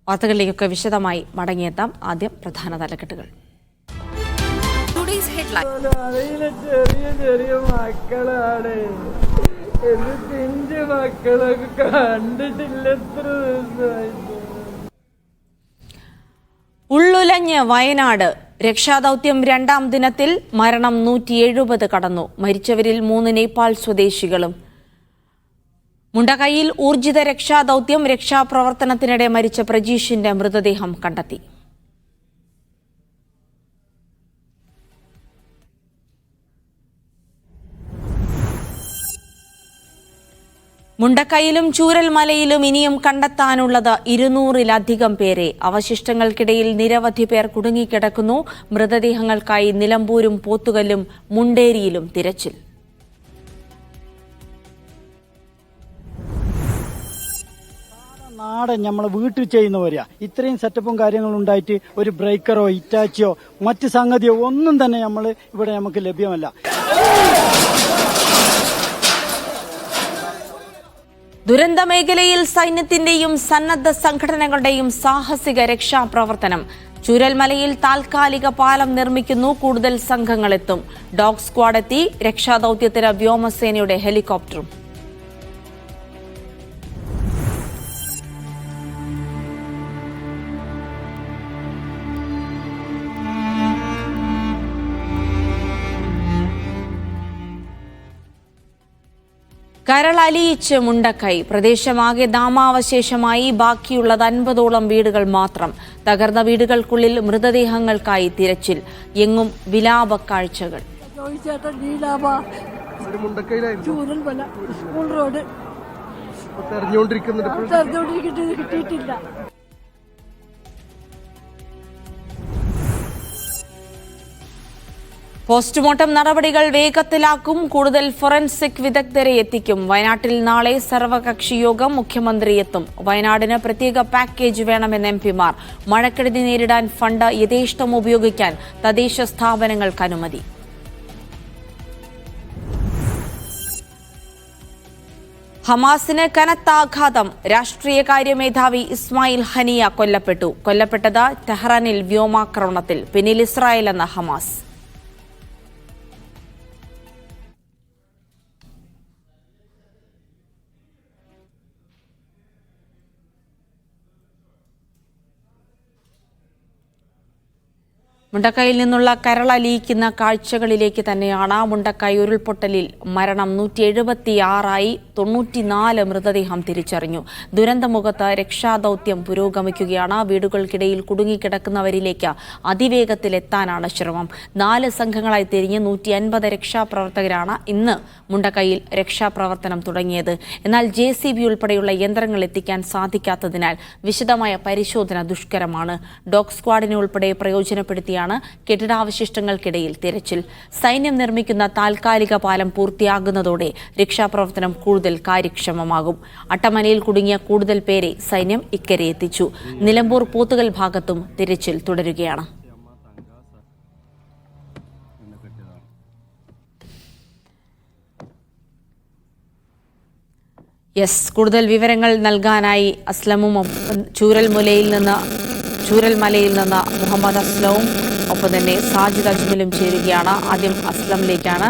വാർത്തകളിലേക്കൊക്കെ വിശദമായി മടങ്ങിയെത്താം. ആദ്യം പ്രധാന തലക്കെട്ടുകൾ. ചെറിയ മക്കളാണ്, പിഞ്ചു മക്കളൊക്കെ കണ്ടിട്ടില്ല. എത്ര ദിവസമായിട്ട് ഉള്ളുലഞ്ഞ് വയനാട്. രക്ഷാദൌത്യം രണ്ടാം ദിനത്തിൽ മരണം 170 കടന്നു. മരിച്ചവരിൽ 3 നേപ്പാൾ സ്വദേശികളും. മുണ്ടക്കൈയിൽ ഊർജിത രക്ഷാദൌത്യം. രക്ഷാപ്രവർത്തനത്തിനിടെ മരിച്ച പ്രജീഷിന്റെ മൃതദേഹം കണ്ടെത്തി. മുണ്ടക്കൈയിലും ചൂരൽമലയിലും ഇനിയും കണ്ടെത്താനുള്ളത് 200-ലധികം പേരെ. അവശിഷ്ടങ്ങൾക്കിടയിൽ നിരവധി പേർ കുടുങ്ങിക്കിടക്കുന്നു. മൃതദേഹങ്ങൾക്കായി നിലമ്പൂരും പോത്തുകല്ലും മുണ്ടേരിയിലും തിരച്ചിൽ. നാടൻ നമ്മളെ വീട്ടിൽ ചെയ്യുന്ന പോലെയാ. ഇത്രയും സെറ്റപ്പും കാര്യങ്ങളും ഉണ്ടായിട്ട് ഒരു ബ്രേക്കറോ ഇറ്റാച്ചിയോ മറ്റ് സംഗതിയോ ഒന്നും തന്നെ ഇവിടെ നമുക്ക് ലഭ്യമല്ല. ദുരന്ത മേഖലയിൽ സൈന്യത്തിന്റെയും സന്നദ്ധ സംഘടനകളുടെയും സാഹസിക രക്ഷാപ്രവർത്തനം. ചൂരൽമലയിൽ താൽക്കാലിക പാലം നിർമ്മിക്കുന്നു. കൂടുതൽ സംഘങ്ങളെത്തും. ഡോഗ് സ്ക്വാഡ് എത്തി. രക്ഷാദൌത്യത്തിന് വ്യോമസേനയുടെ ഹെലികോപ്റ്ററും. കരളലിയിച്ച് മുണ്ടക്കൈ. പ്രദേശമാകെ നാമാവശേഷമായി. ബാക്കിയുള്ളത് 50ഓളം വീടുകൾ മാത്രം. തകർന്ന വീടുകൾക്കുള്ളിൽ മൃതദേഹങ്ങൾക്കായി തിരച്ചിൽ. എങ്ങും വിലാപ കാഴ്ചകൾ. പോസ്റ്റ്മോർട്ടം നടപടികൾ വേഗത്തിലാക്കും. കൂടുതൽ ഫോറൻസിക് വിദഗ്ധരെ എത്തിക്കും. വയനാട്ടിൽ നാളെ സർവകക്ഷി യോഗം. മുഖ്യമന്ത്രി എത്തും. വയനാടിന് പ്രത്യേക പാക്കേജ് വേണമെന്ന് എംപിമാർ. മഴക്കെടുതി നേരിടാൻ ഫണ്ട് യഥേഷ്ടം ഉപയോഗിക്കാൻ തദ്ദേശ സ്ഥാപനങ്ങൾക്ക് അനുമതി. ഹമാസിന് കനത്ത ആഘാതം. രാഷ്ട്രീയകാര്യ മേധാവി ഇസ്മായിൽ ഹനിയ കൊല്ലപ്പെട്ടു. കൊല്ലപ്പെട്ടത് ടെഹ്റാനിൽ വ്യോമാക്രമണത്തിൽ. പിന്നിൽ ഇസ്രായേലെന്ന ഹമാസ്. മുണ്ടക്കൈയിൽ നിന്നുള്ള കരളലിയിക്കുന്ന കാഴ്ചകളിലേക്ക് തന്നെയാണ്. മുണ്ടക്കൈ ഉരുൾപൊട്ടലിൽ മരണം 176ആയി. 94 മൃതദേഹം തിരിച്ചറിഞ്ഞു. ദുരന്തമുഖത്ത് രക്ഷാദൌത്യം പുരോഗമിക്കുകയാണ്. വീടുകൾക്കിടയിൽ കുടുങ്ങിക്കിടക്കുന്നവരിലേക്ക് അതിവേഗത്തിലെത്താനാണ് ശ്രമം. 4 സംഘങ്ങളായി തിരിഞ്ഞ് 150 രക്ഷാപ്രവർത്തകരാണ് ഇന്ന് മുണ്ടക്കൈയിൽ രക്ഷാപ്രവർത്തനം തുടങ്ങിയത്. എന്നാൽ JCB ഉൾപ്പെടെയുള്ള യന്ത്രങ്ങൾ എത്തിക്കാൻ സാധിക്കാത്തതിനാൽ വിശദമായ പരിശോധന ദുഷ്കരമാണ്. ഡോഗ് സ്ക്വാഡിനെ ഉൾപ്പെടെ പ്രയോജനപ്പെടുത്തിയ കെട്ടിടാവശിഷ്ടങ്ങൾക്കിടയിൽ തിരച്ചിൽ. സൈന്യം നിർമ്മിക്കുന്ന താൽക്കാലിക പാലം പൂർത്തിയാകുന്നതോടെ രക്ഷാപ്രവർത്തനം കൂടുതൽ കാര്യക്ഷമമാകും. അട്ടമലയിൽ കുടുങ്ങിയ കൂടുതൽ പേരെ സൈന്യം ഇക്കരെ എത്തിച്ചു. നിലമ്പൂർ പോത്തുകൽ ഭാഗത്തും തിരച്ചിൽ തുടരുകയാണ്. കൂടുതൽ വിവരങ്ങൾ നൽകാനായി അസ്ലമും ചൂരൽമലയിൽ നിന്ന് മുഹമ്മദ് അസ്ലവും ഒപ്പം തന്നെ സാജിദ് അജ്മലും ചേരുകയാണ്. ആദ്യം അസ്ലമിലേക്കാണ്.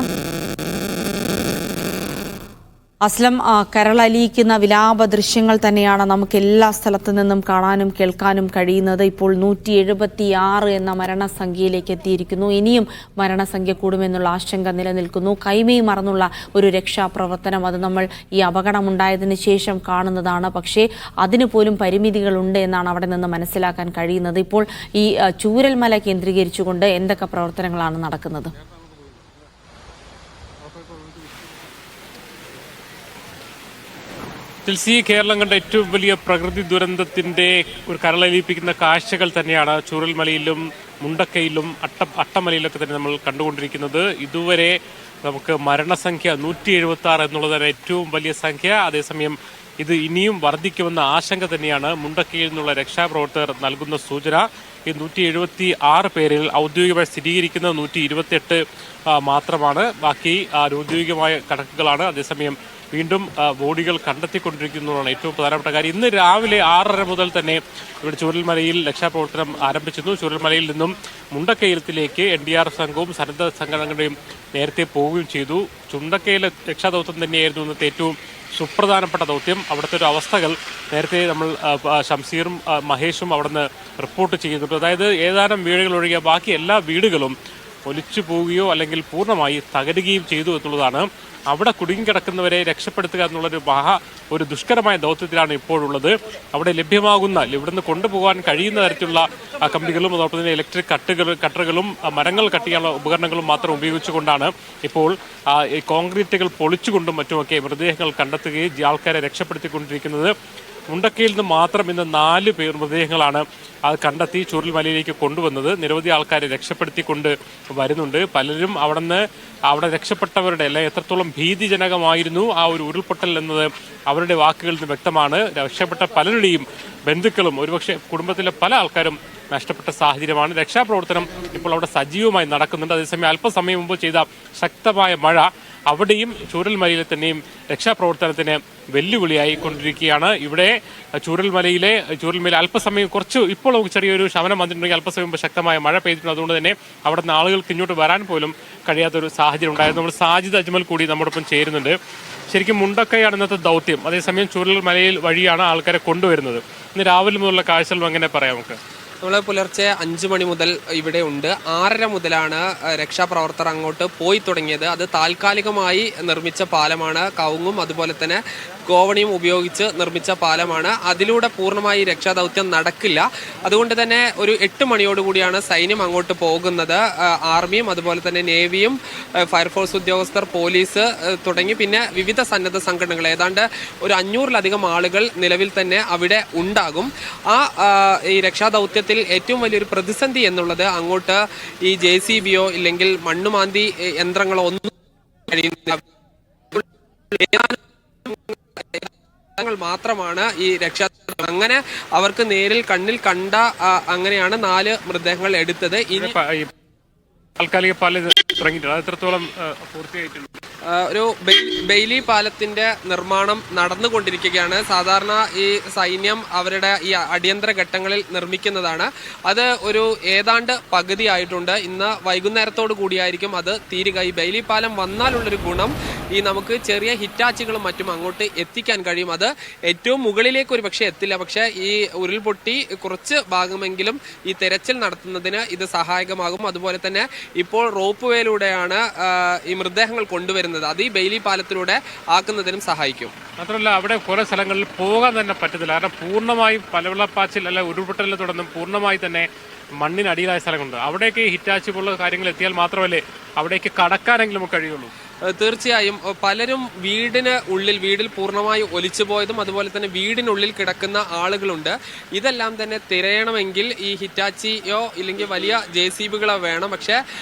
അസ്ലം, കരളലിയിക്കുന്ന വിലാപ ദൃശ്യങ്ങൾ തന്നെയാണ് നമുക്ക് എല്ലാ സ്ഥലത്തു നിന്നും കാണാനും കേൾക്കാനും കഴിയുന്നത്. ഇപ്പോൾ 176 എന്ന മരണസംഖ്യയിലേക്ക് എത്തിയിരിക്കുന്നു. ഇനിയും മരണസംഖ്യ കൂടുമെന്നുള്ള ആശങ്ക നിലനിൽക്കുന്നു. കൈമേയ് മറന്നുള്ള ഒരു രക്ഷാപ്രവർത്തനം അത് നമ്മൾ ഈ അപകടമുണ്ടായതിനു ശേഷം കാണുന്നതാണ്. പക്ഷേ അതിനു പോലും പരിമിതികളുണ്ട് എന്നാണ് അവിടെ നിന്ന് മനസ്സിലാക്കാൻ കഴിയുന്നത്. ഇപ്പോൾ ഈ ചൂരൽമല കേന്ദ്രീകരിച്ചുകൊണ്ട് എന്തൊക്കെ പ്രവർത്തനങ്ങളാണ് നടക്കുന്നത്? കേരളം കണ്ട ഏറ്റവും വലിയ പ്രകൃതി ദുരന്തത്തിന്റെ ഒരു കരളലിയിപ്പിക്കുന്ന കാഴ്ചകൾ തന്നെയാണ് ചൂരൽമലയിലും മുണ്ടക്കയിലും അട്ടമലയിലൊക്കെ തന്നെ നമ്മൾ കണ്ടുകൊണ്ടിരിക്കുന്നത്. ഇതുവരെ നമുക്ക് മരണസംഖ്യ 176 എന്നുള്ളതാണ് ഏറ്റവും വലിയ സംഖ്യ. അതേസമയം ഇത് ഇനിയും വർദ്ധിക്കുമെന്ന ആശങ്ക തന്നെയാണ് മുണ്ടക്കയിൽ നിന്നുള്ള രക്ഷാപ്രവർത്തകർ നൽകുന്ന സൂചന. ഈ 176 പേരിൽ ഔദ്യോഗികമായി സ്ഥിരീകരിക്കുന്നത് 128 മാത്രമാണ്. ബാക്കി ഔദ്യോഗികമായ കണക്കുകളാണ്. അതേസമയം വീണ്ടും ബോഡികൾ കണ്ടെത്തിക്കൊണ്ടിരിക്കുന്നതാണ് ഏറ്റവും പ്രധാനപ്പെട്ട കാര്യം. ഇന്ന് രാവിലെ 6:30 മുതൽ തന്നെ ഇവിടെ ചൂരൽമലയിൽ രക്ഷാപ്രവർത്തനം ആരംഭിച്ചിരുന്നു. ചൂരൽമലയിൽ നിന്നും മുണ്ടക്കയിലത്തിലേക്ക് NDR സംഘവും സന്നദ്ധ സംഘടനകളുടെയും നേരത്തെ പോവുകയും ചെയ്തു. മുണ്ടക്കയിലെ രക്ഷാദൗത്യം തന്നെയായിരുന്നു ഇന്നത്തെ ഏറ്റവും സുപ്രധാനപ്പെട്ട ദൗത്യം. അവിടുത്തെ ഒരു അവസ്ഥകൾ നേരത്തെ നമ്മൾ ഷംസീറും മഹേഷും അവിടുന്ന് റിപ്പോർട്ട് ചെയ്യുന്നുണ്ട്. അതായത് ഏതാനും വീടുകൾ ഒഴികെ ബാക്കി എല്ലാ വീടുകളും ഒലിച്ചു പോവുകയോ അല്ലെങ്കിൽ പൂർണ്ണമായി തകരുകയും ചെയ്തു എന്നുള്ളതാണ്. അവിടെ കുടുങ്ങിക്കിടക്കുന്നവരെ രക്ഷപ്പെടുത്തുക എന്നുള്ളൊരു ഒരു ദുഷ്കരമായ ദൗത്യത്തിലാണ് ഇപ്പോഴുള്ളത്. അവിടെ ലഭ്യമാകുന്ന ഇവിടുന്ന് കൊണ്ടുപോകാൻ കഴിയുന്ന തരത്തിലുള്ള കമ്പികളും അതോടൊപ്പം തന്നെ ഇലക്ട്രിക് കട്ടറുകളും മരങ്ങൾ കട്ട് ചെയ്യാനുള്ള ഉപകരണങ്ങളും മാത്രം ഉപയോഗിച്ചുകൊണ്ടാണ് ഇപ്പോൾ ഈ കോൺക്രീറ്റുകൾ പൊളിച്ചുകൊണ്ടും മറ്റുമൊക്കെ മൃതദേഹങ്ങൾ കണ്ടെത്തുകയും ആൾക്കാരെ രക്ഷപ്പെടുത്തിക്കൊണ്ടിരിക്കുന്നത്. മുണ്ടക്കയിൽ നിന്ന് മാത്രം ഇന്ന് 4 പേർ മൃതദേഹങ്ങളാണ് അത് കണ്ടെത്തി ചൂരൽമലയിലേക്ക് കൊണ്ടുവന്നത്. നിരവധി ആൾക്കാരെ രക്ഷപ്പെടുത്തിക്കൊണ്ട് വരുന്നുണ്ട്. പലരും അവിടെ രക്ഷപ്പെട്ടവരുടെ അല്ലെങ്കിൽ എത്രത്തോളം ഭീതിജനകമായിരുന്നു ആ ഒരു ഉരുൾപൊട്ടൽ എന്നത് അവരുടെ വാക്കുകളിൽ നിന്ന് വ്യക്തമാണ്. രക്ഷപ്പെട്ട പലരുടെയും ബന്ധുക്കളും ഒരുപക്ഷെ കുടുംബത്തിലെ പല ആൾക്കാരും നഷ്ടപ്പെട്ട സാഹചര്യമാണ്. രക്ഷാപ്രവർത്തനം ഇപ്പോൾ അവിടെ സജീവമായി നടക്കുന്നുണ്ട്. അതേസമയം അല്പസമയം മുമ്പ് ചെയ്ത ശക്തമായ മഴ അവിടെയും ചൂരൽമലയിൽ തന്നെയും രക്ഷാപ്രവർത്തനത്തിന് വെല്ലുവിളിയായി കൊണ്ടിരിക്കുകയാണ്. ഇവിടെ ചൂരൽമലയിൽ അല്പസമയം ഇപ്പോൾ നമുക്ക് ചെറിയൊരു ശമനം വന്നിട്ടുണ്ടെങ്കിൽ അല്പസമയം മുമ്പ് ശക്തമായ മഴ പെയ്തിട്ടുണ്ട്. അതുകൊണ്ട് തന്നെ അവിടെ നിന്ന് ആളുകൾക്ക് ഇങ്ങോട്ട് വരാൻ പോലും കഴിയാത്തൊരു സാഹചര്യം ഉണ്ടായിരുന്നു. നമ്മൾ സാജിദ് അജ്മൽ കൂടി നമ്മോടൊപ്പം ചേരുന്നുണ്ട്. ശരിക്കും മുണ്ടക്കയാണ് ഇന്നത്തെ ദൗത്യം. അതേസമയം ചൂരൽമലയിൽ വഴിയാണ് ആൾക്കാരെ കൊണ്ടുവരുന്നത്. ഇന്ന് രാവിലെ മുതലുള്ള കാഴ്ചകൾ എങ്ങനെ പറയാം നമുക്ക്? നമ്മൾ പുലർച്ചെ 5 മണി മുതൽ ഇവിടെ ഉണ്ട്. 6:30 മുതലാണ് രക്ഷാപ്രവർത്തകർ അങ്ങോട്ട് പോയി തുടങ്ങിയത്. അത് താൽക്കാലികമായി നിർമ്മിച്ച പാലമാണ്. കവുങ്ങും അതുപോലെ തന്നെ ഗോവണിയും ഉപയോഗിച്ച് നിർമ്മിച്ച പാലമാണ്. അതിലൂടെ പൂർണ്ണമായി രക്ഷാദൗത്യം നടക്കില്ല. അതുകൊണ്ട് തന്നെ ഒരു 8 മണിയോടുകൂടിയാണ് സൈന്യം അങ്ങോട്ട് പോകുന്നത്. ആർമിയും അതുപോലെ തന്നെ നേവിയും ഫയർഫോഴ്സ് ഉദ്യോഗസ്ഥർ, പോലീസ് തുടങ്ങി പിന്നെ വിവിധ സന്നദ്ധ സംഘടനകൾ ഏതാണ്ട് ഒരു 500-ലധികം ആളുകൾ നിലവിൽ തന്നെ അവിടെ ഉണ്ടാകും. ഈ രക്ഷാദൗത്യത്തിൽ ഏറ്റവും വലിയൊരു പ്രതിസന്ധി എന്നുള്ളത് അങ്ങോട്ട് ഈ JCBയോ ഇല്ലെങ്കിൽ മണ്ണുമാന്തി യന്ത്രങ്ങളോ ഒന്നും കഴിയുന്നില്ല. മാത്രമാണ് ഈ രക്ഷാ അങ്ങനെ അവർക്ക് നേരിൽ കണ്ണിൽ കണ്ട അങ്ങനെയാണ് 4 മൃതദേഹങ്ങൾ എടുത്തത്. ഇനി താൽക്കാലിക പാലം തുടങ്ങിയിട്ടുണ്ട്. എത്രത്തോളം പൂർത്തിയായിട്ടുണ്ട്? ഒരു ബെയിലി പാലത്തിന്റെ നിർമ്മാണം നടന്നുകൊണ്ടിരിക്കുകയാണ്. സാധാരണ ഈ സൈന്യം അവരുടെ ഈ അടിയന്തര ഘട്ടങ്ങളിൽ നിർമ്മിക്കുന്നതാണ്. അത് ഒരു ഏതാണ്ട് പകുതിയായിട്ടുണ്ട്. ഇന്ന് വൈകുന്നേരത്തോടു കൂടിയായിരിക്കും അത് തീരുക. ഈ ബെയിലി പാലം വന്നാലുള്ളൊരു ഗുണം ഈ നമുക്ക് ചെറിയ ഹിറ്റാച്ചുകളും മറ്റും അങ്ങോട്ട് എത്തിക്കാൻ കഴിയും. അത് ഏറ്റവും മുകളിലേക്ക് ഒരു പക്ഷേ എത്തില്ല. പക്ഷേ ഈ ഉരുൾപൊട്ടി കുറച്ച് ഭാഗമെങ്കിലും ഈ തെരച്ചിൽ നടത്തുന്നതിന് ഇത് സഹായകമാകും. അതുപോലെ തന്നെ ഇപ്പോൾ റോപ്പ് വേയിലൂടെയാണ് ഈ മൃതദേഹങ്ങൾ കൊണ്ടുവരുന്നത്. അത് ഈ ബെയിലി പാലത്തിലൂടെ ആക്കുന്നതിനും സഹായിക്കും. മാത്രമല്ല അവിടെ കുറെ സ്ഥലങ്ങളിൽ പോകാൻ തന്നെ പറ്റത്തില്ല. കാരണം പൂർണ്ണമായും പലവെള്ളപ്പാച്ചിൽ അല്ല ഉരുൾപൊട്ടലിനെ തുടർന്ന് പൂർണ്ണമായി തന്നെ മണ്ണിനടിയിലായ സ്ഥലങ്ങളുണ്ട്. അവിടേക്ക് ഹിറ്റാച്ചി പോലുള്ള കാര്യങ്ങൾ എത്തിയാൽ മാത്രമല്ലേ അവിടേക്ക് കടക്കാനെങ്കിലും കഴിയുള്ളൂ. തീർച്ചയായും പലരും വീടിൽ പൂർണ്ണമായി ഒലിച്ചു പോയതും അതുപോലെ തന്നെ വീടിനുള്ളിൽ കിടക്കുന്ന ആളുകളുണ്ട്. ഇതെല്ലാം തന്നെ തിരയണമെങ്കിൽ ഈ ഹിറ്റാച്ചിയോ ഇല്ലെങ്കിൽ വലിയ JCBകളോ വേണം. പക്ഷെ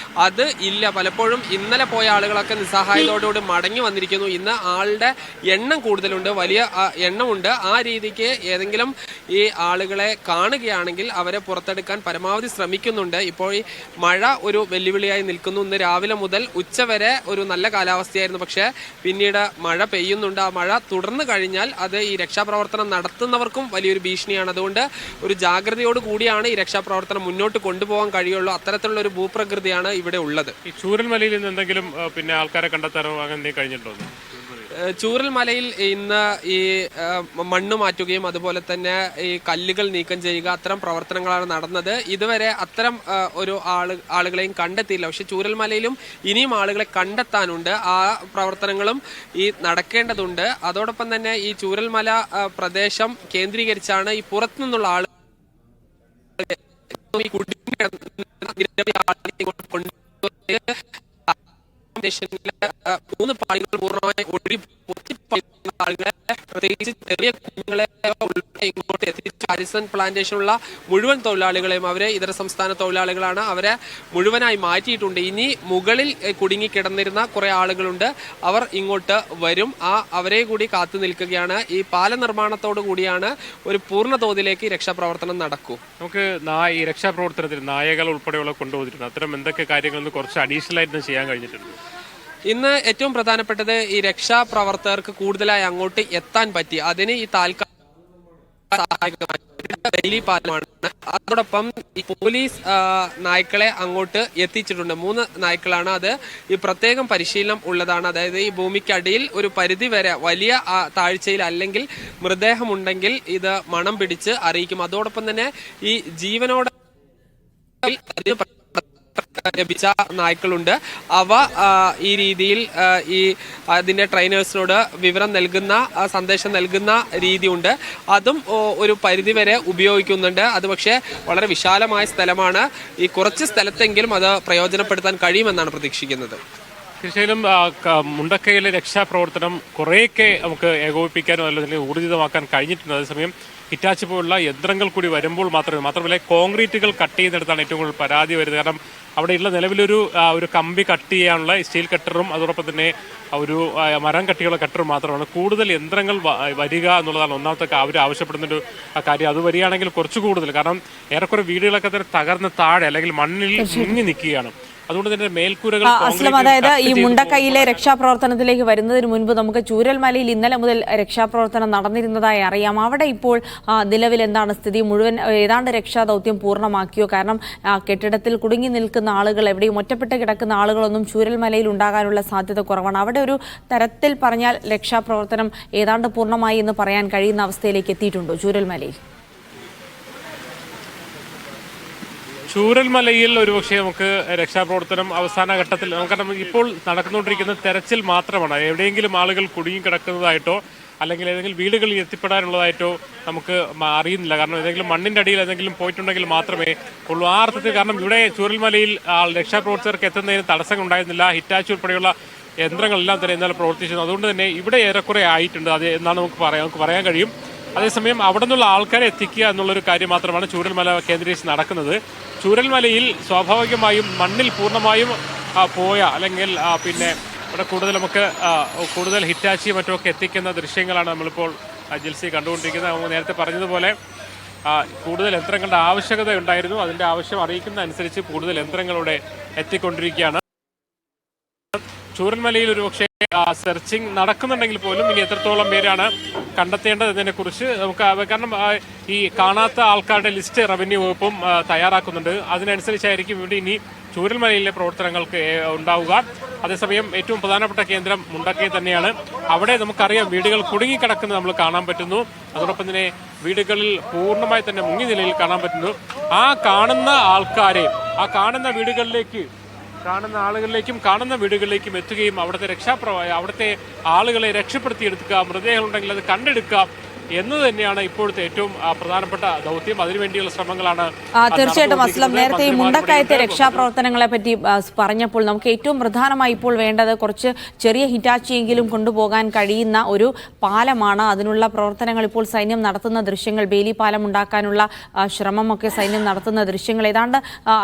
അത് ഇല്ല. പലപ്പോഴും ഇന്നലെ പോയ ആളുകളൊക്കെ നിസ്സഹായതയോടുകൂടി മടങ്ങി വന്നിരിക്കുന്നു. ഇന്ന് ആളുടെ എണ്ണം കൂടുതലുണ്ട്, വലിയ എണ്ണമുണ്ട്. ആ രീതിക്ക് ഏതെങ്കിലും ഈ ആളുകളെ കാണുകയാണെങ്കിൽ അവരെ പുറത്തെടുക്കാൻ പരമാവധി ശ്രമിക്കുന്നുണ്ട്. ഇപ്പോൾ ഈ മഴ ഒരു വെല്ലുവിളിയായി നിൽക്കുന്നു. ഇന്ന് രാവിലെ മുതൽ ഉച്ചവരെ ഒരു നല്ല കാലാവസ്ഥയായിരുന്നു. പക്ഷേ പിന്നീട് മഴ പെയ്യുന്നുണ്ട്. ആ മഴ തുടർന്നു കഴിഞ്ഞാൽ അത് ഈ രക്ഷാപ്രവർത്തനം നടത്തുന്നവർക്കും വലിയൊരു ഭീഷണിയാണ്. അതുകൊണ്ട് ഒരു ജാഗ്രതയോട് കൂടിയാണ് ഈ രക്ഷാപ്രവർത്തനം മുന്നോട്ട് കൊണ്ടുപോകാൻ കഴിയുള്ളൂ. അത്തരത്തിലുള്ള ഒരു ഭൂപ്രകൃതിയാണ് ഇവിടെ ഉള്ളത്. ഈ ചൂരൽമലയിൽ നിന്ന് എന്തെങ്കിലും പിന്നെ ആൾക്കാരെ കണ്ടെത്താനോ അങ്ങനെ കഴിഞ്ഞിട്ടുണ്ടോ? ചൂരൽമലയിൽ ഇന്ന് ഈ മണ്ണ് മാറ്റുകയും അതുപോലെ തന്നെ ഈ കല്ലുകൾ നീക്കം ചെയ്യുക അത്തരം പ്രവർത്തനങ്ങളാണ് നടന്നത്. ഇതുവരെ അത്തരം ഒരു ആളുകളെയും കണ്ടെത്തിയില്ല. പക്ഷെ ചൂരൽമലയിലും ഇനിയും ആളുകളെ കണ്ടെത്താനുണ്ട്. ആ പ്രവർത്തനങ്ങളും ഈ നടക്കേണ്ടതുണ്ട്. അതോടൊപ്പം തന്നെ ഈ ചൂരൽമല പ്രദേശം കേന്ദ്രീകരിച്ചാണ് ഈ പുറത്തുനിന്നുള്ള ആളുകൾ മൂന്ന് പാളികൾ പൂർണ്ണമായി ഒഴുകി ആളുകളെ പ്രത്യേകിച്ച് ചെറിയ കുഞ്ഞുങ്ങളെ ഇങ്ങോട്ട് എത്തിച്ച് ഹാരിസൺ പ്ലാന്റേഷനുള്ള മുഴുവൻ തൊഴിലാളികളെയും അവരെ ഇതര സംസ്ഥാന തൊഴിലാളികളാണ്, അവരെ മുഴുവനായി മാറ്റിയിട്ടുണ്ട്. ഇനി മുകളിൽ കുടുങ്ങിക്കിടന്നിരുന്ന കുറെ ആളുകളുണ്ട്, അവർ ഇങ്ങോട്ട് വരും. അവരെ കൂടി കാത്തു നിൽക്കുകയാണ്. ഈ പാല നിർമ്മാണത്തോടു കൂടിയാണ് ഒരു പൂർണ്ണ തോതിലേക്ക് രക്ഷാപ്രവർത്തനം നടക്കൂ. നമുക്ക് ഈ രക്ഷാപ്രവർത്തനത്തിന് നായകൾ ഉൾപ്പെടെയുള്ള കൊണ്ടുപോയിട്ടുണ്ട്. അത്തരം എന്തൊക്കെ കാര്യങ്ങളൊന്നും കുറച്ച് അഡീഷണൽ ആയിട്ട് ചെയ്യാൻ കഴിഞ്ഞിട്ടുണ്ട്? ഇന്ന് ഏറ്റവും പ്രധാനപ്പെട്ടത് ഈ രക്ഷാപ്രവർത്തകർക്ക് കൂടുതലായി അങ്ങോട്ട് എത്താൻ പറ്റി. അതിന് ഈ ബെയിലി പാലമാണ്. അതോടൊപ്പം ഈ പോലീസ് നായ്ക്കളെ അങ്ങോട്ട് എത്തിച്ചിട്ടുണ്ട്. 3 നായ്ക്കളാണ്. അത് ഈ പ്രത്യേകം പരിശീലനം ഉള്ളതാണ്. അതായത് ഈ ഭൂമിക്കടിയിൽ ഒരു പരിധി വരെ വലിയ താഴ്ചയിൽ അല്ലെങ്കിൽ മൃതദേഹമുണ്ടെങ്കിൽ ഇത് മണം പിടിച്ച് അറിയിക്കും. അതോടൊപ്പം തന്നെ ഈ ജീവനോടെ ലഭിച്ച നായ്ക്കളുണ്ട്. അവ ഈ രീതിയിൽ ഈ അതിന്റെ ട്രെയിനേഴ്സിനോട് വിവരം നൽകുന്ന സന്ദേശം നൽകുന്ന രീതിയുണ്ട്. അതും ഒരു പരിധിവരെ ഉപയോഗിക്കുന്നുണ്ട്. അത് പക്ഷേ വളരെ വിശാലമായ സ്ഥലമാണ്. ഈ കുറച്ച് സ്ഥലത്തെങ്കിലും അത് പ്രയോജനപ്പെടുത്താൻ കഴിയുമെന്നാണ് പ്രതീക്ഷിക്കുന്നത്. തീർച്ചയായും മുണ്ടക്കയിലെ രക്ഷാപ്രവർത്തനം കുറേയൊക്കെ നമുക്ക് ഏകോപിപ്പിക്കാനോ അല്ലെങ്കിൽ ഊർജിതമാക്കാൻ കഴിഞ്ഞിട്ടുണ്ട്. അതേസമയം ഹിറ്റാച്ചി പോലുള്ള യന്ത്രങ്ങൾ കൂടി വരുമ്പോൾ മാത്രമല്ല കോൺക്രീറ്റുകൾ കട്ട് ചെയ്യുന്നിടത്താണ് ഏറ്റവും കൂടുതൽ പരാതി വരുന്നത്. കാരണം അവിടെയുള്ള നിലവിലൊരു കമ്പി കട്ട് ചെയ്യാനുള്ള സ്റ്റീൽ കട്ടറും അതോടൊപ്പം തന്നെ ഒരു മരം കട്ടിയുള്ള കട്ടറും മാത്രമാണ്. കൂടുതൽ യന്ത്രങ്ങൾ വരിക എന്നുള്ളതാണ് ഒന്നാമത്തെ അവർ ആവശ്യപ്പെടുന്നൊരു കാര്യം. അത് വരികയാണെങ്കിൽ കുറച്ച് കൂടുതൽ, കാരണം ഏറെക്കുറെ വീടുകളൊക്കെ തന്നെ തകർന്ന് താഴെ അല്ലെങ്കിൽ മണ്ണിൽ മുങ്ങി നിൽക്കുകയാണ്. അതുകൊണ്ട് തന്നെ മേൽക്കൂരകൾ അസ്ലം, അതായത് ഈ മുണ്ടക്കൈയിലെ രക്ഷാപ്രവർത്തനത്തിലേക്ക് വരുന്നതിന് മുൻപ് നമുക്ക് ചൂരൽമലയിൽ ഇന്നലെ മുതൽ രക്ഷാപ്രവർത്തനം നടന്നിരുന്നതായി അറിയാം. അവിടെ ഇപ്പോൾ നിലവിൽ എന്താണ് സ്ഥിതി? മുഴുവൻ ഏതാണ്ട് രക്ഷാദൗത്യം പൂർണ്ണമാക്കിയോ? കാരണം കെട്ടിടത്തിൽ കുടുങ്ങി നിൽക്കുന്ന ആളുകൾ, എവിടെയും ഒറ്റപ്പെട്ട് കിടക്കുന്ന ആളുകളൊന്നും ചൂരൽമലയിൽ ഉണ്ടാകാനുള്ള സാധ്യത കുറവാണ്. അവിടെ ഒരു തരത്തിൽ പറഞ്ഞാൽ രക്ഷാപ്രവർത്തനം ഏതാണ്ട് പൂർണ്ണമായി എന്ന് പറയാൻ കഴിയുന്ന അവസ്ഥയിലേക്ക് എത്തിയിട്ടുണ്ടോ ചൂരൽമലയിൽ? ചൂരൽമലയിൽ ഒരുപക്ഷെ നമുക്ക് രക്ഷാപ്രവർത്തനം അവസാന ഘട്ടത്തിൽ നമുക്കറിയാം, ഇപ്പോൾ നടന്നുകൊണ്ടിരിക്കുന്ന തെരച്ചിൽ മാത്രമാണ്. എവിടെയെങ്കിലും ആളുകൾ കുടുങ്ങി കിടക്കുന്നതായിട്ടോ അല്ലെങ്കിൽ ഏതെങ്കിലും വീടുകളിൽ എത്തിപ്പെടാനുള്ളതായിട്ടോ നമുക്ക് അറിയുന്നില്ല. കാരണം ഏതെങ്കിലും മണ്ണിന്റെ അടിയിൽ ഏതെങ്കിലും പോയിട്ടുണ്ടെങ്കിൽ മാത്രമേ ഉള്ളൂ ആ അർത്ഥത്തിൽ. കാരണം ഇവിടെ ചൂരൽമലയിൽ രക്ഷാപ്രവർത്തകർക്ക് എത്തുന്നതിന് തടസ്സങ്ങൾ ഉണ്ടായിരുന്നില്ല. ഹിറ്റാച്ചി ഉൾപ്പെടെയുള്ള യന്ത്രങ്ങളെല്ലാം തന്നെ ഇന്നലെ പ്രവർത്തിച്ചിരുന്നു. അതുകൊണ്ട് തന്നെ ഇവിടെ ഏറെക്കുറെ ആയിട്ടുണ്ട് അത് എന്നാണ് നമുക്ക് പറയാൻ കഴിയും. അതേസമയം അവിടെ നിന്നുള്ള ആൾക്കാരെ എത്തിക്കുക എന്നുള്ളൊരു കാര്യം മാത്രമാണ് ചൂരൽമല കേന്ദ്രീകരിച്ച് നടക്കുന്നത്. ചൂരൽമലയിൽ സ്വാഭാവികമായും മണ്ണിൽ പൂർണ്ണമായും പോയ അല്ലെങ്കിൽ പിന്നെ ഇവിടെ കൂടുതൽ ഹിറ്റാച്ചി മറ്റുമൊക്കെ എത്തിക്കുന്ന ദൃശ്യങ്ങളാണ് നമ്മളിപ്പോൾ ജിൽസി കണ്ടുകൊണ്ടിരിക്കുന്നത്. നമ്മൾ നേരത്തെ പറഞ്ഞതുപോലെ കൂടുതൽ യന്ത്രങ്ങളുടെ ആവശ്യകത ഉണ്ടായിരുന്നു. അതിൻ്റെ ആവശ്യം അറിയിക്കുന്ന അനുസരിച്ച് കൂടുതൽ യന്ത്രങ്ങളുടെ എത്തിക്കൊണ്ടിരിക്കുകയാണ്. ചൂരൽമലയിൽ ഒരുപക്ഷെ സെർച്ചിങ് നടക്കുന്നുണ്ടെങ്കിൽ പോലും ഇനി എത്രത്തോളം പേരാണ് കണ്ടെത്തേണ്ടതിനെ കുറിച്ച് നമുക്ക്, കാരണം ഈ കാണാത്ത ആൾക്കാരുടെ ലിസ്റ്റ് റവന്യൂ വകുപ്പും തയ്യാറാക്കുന്നുണ്ട്. അതിനനുസരിച്ചായിരിക്കും ഇവിടെ ഇനി ചൂരൽമലയിലെ പ്രവർത്തനങ്ങൾക്ക് ഉണ്ടാവുക. അതേസമയം ഏറ്റവും പ്രധാനപ്പെട്ട കേന്ദ്രം മുണ്ടക്കൈ തന്നെയാണ്. അവിടെ നമുക്കറിയാം വീടുകൾ കുടുങ്ങിക്കിടക്കുന്നത് നമ്മൾ കാണാൻ പറ്റുന്നു. അതോടൊപ്പം തന്നെ വീടുകളിൽ പൂർണ്ണമായി തന്നെ മുങ്ങി നിലയിൽ കാണാൻ പറ്റുന്നു. ആ കാണുന്ന ആൾക്കാരെ കാണുന്ന ആളുകളിലേക്കും കാണുന്ന വീടുകളിലേക്കും എത്തുകയും അവിടുത്തെ ആളുകളെ രക്ഷപ്പെടുത്തിയെടുക്കുക, മൃതദേഹങ്ങളുണ്ടെങ്കിൽ അത് കണ്ടെടുക്കുക എന്നത് തന്നെയാണ് ഇപ്പോഴത്തെ ഏറ്റവും പ്രധാനപ്പെട്ട ദൗത്യം. അതിനുവേണ്ടിയുള്ള ശ്രമങ്ങളാണ്. തീർച്ചയായിട്ടും അസ്ലം, നേരത്തെ ഈ മുണ്ടക്കയത്തെ രക്ഷാപ്രവർത്തനങ്ങളെ പറ്റി പറഞ്ഞപ്പോൾ നമുക്ക് ഏറ്റവും പ്രധാനമായി ഇപ്പോൾ വേണ്ടത് കുറച്ച് ചെറിയ ഹിറ്റാച്ചിയെങ്കിലും കൊണ്ടുപോകാൻ കഴിയുന്ന ഒരു പാലമാണ്. അതിനുള്ള പ്രവർത്തനങ്ങൾ ഇപ്പോൾ സൈന്യം നടത്തുന്ന ദൃശ്യങ്ങൾ, ബേലി പാലം ഉണ്ടാക്കാനുള്ള ശ്രമമൊക്കെ സൈന്യം നടത്തുന്ന ദൃശ്യങ്ങൾ ഏതാണ്ട്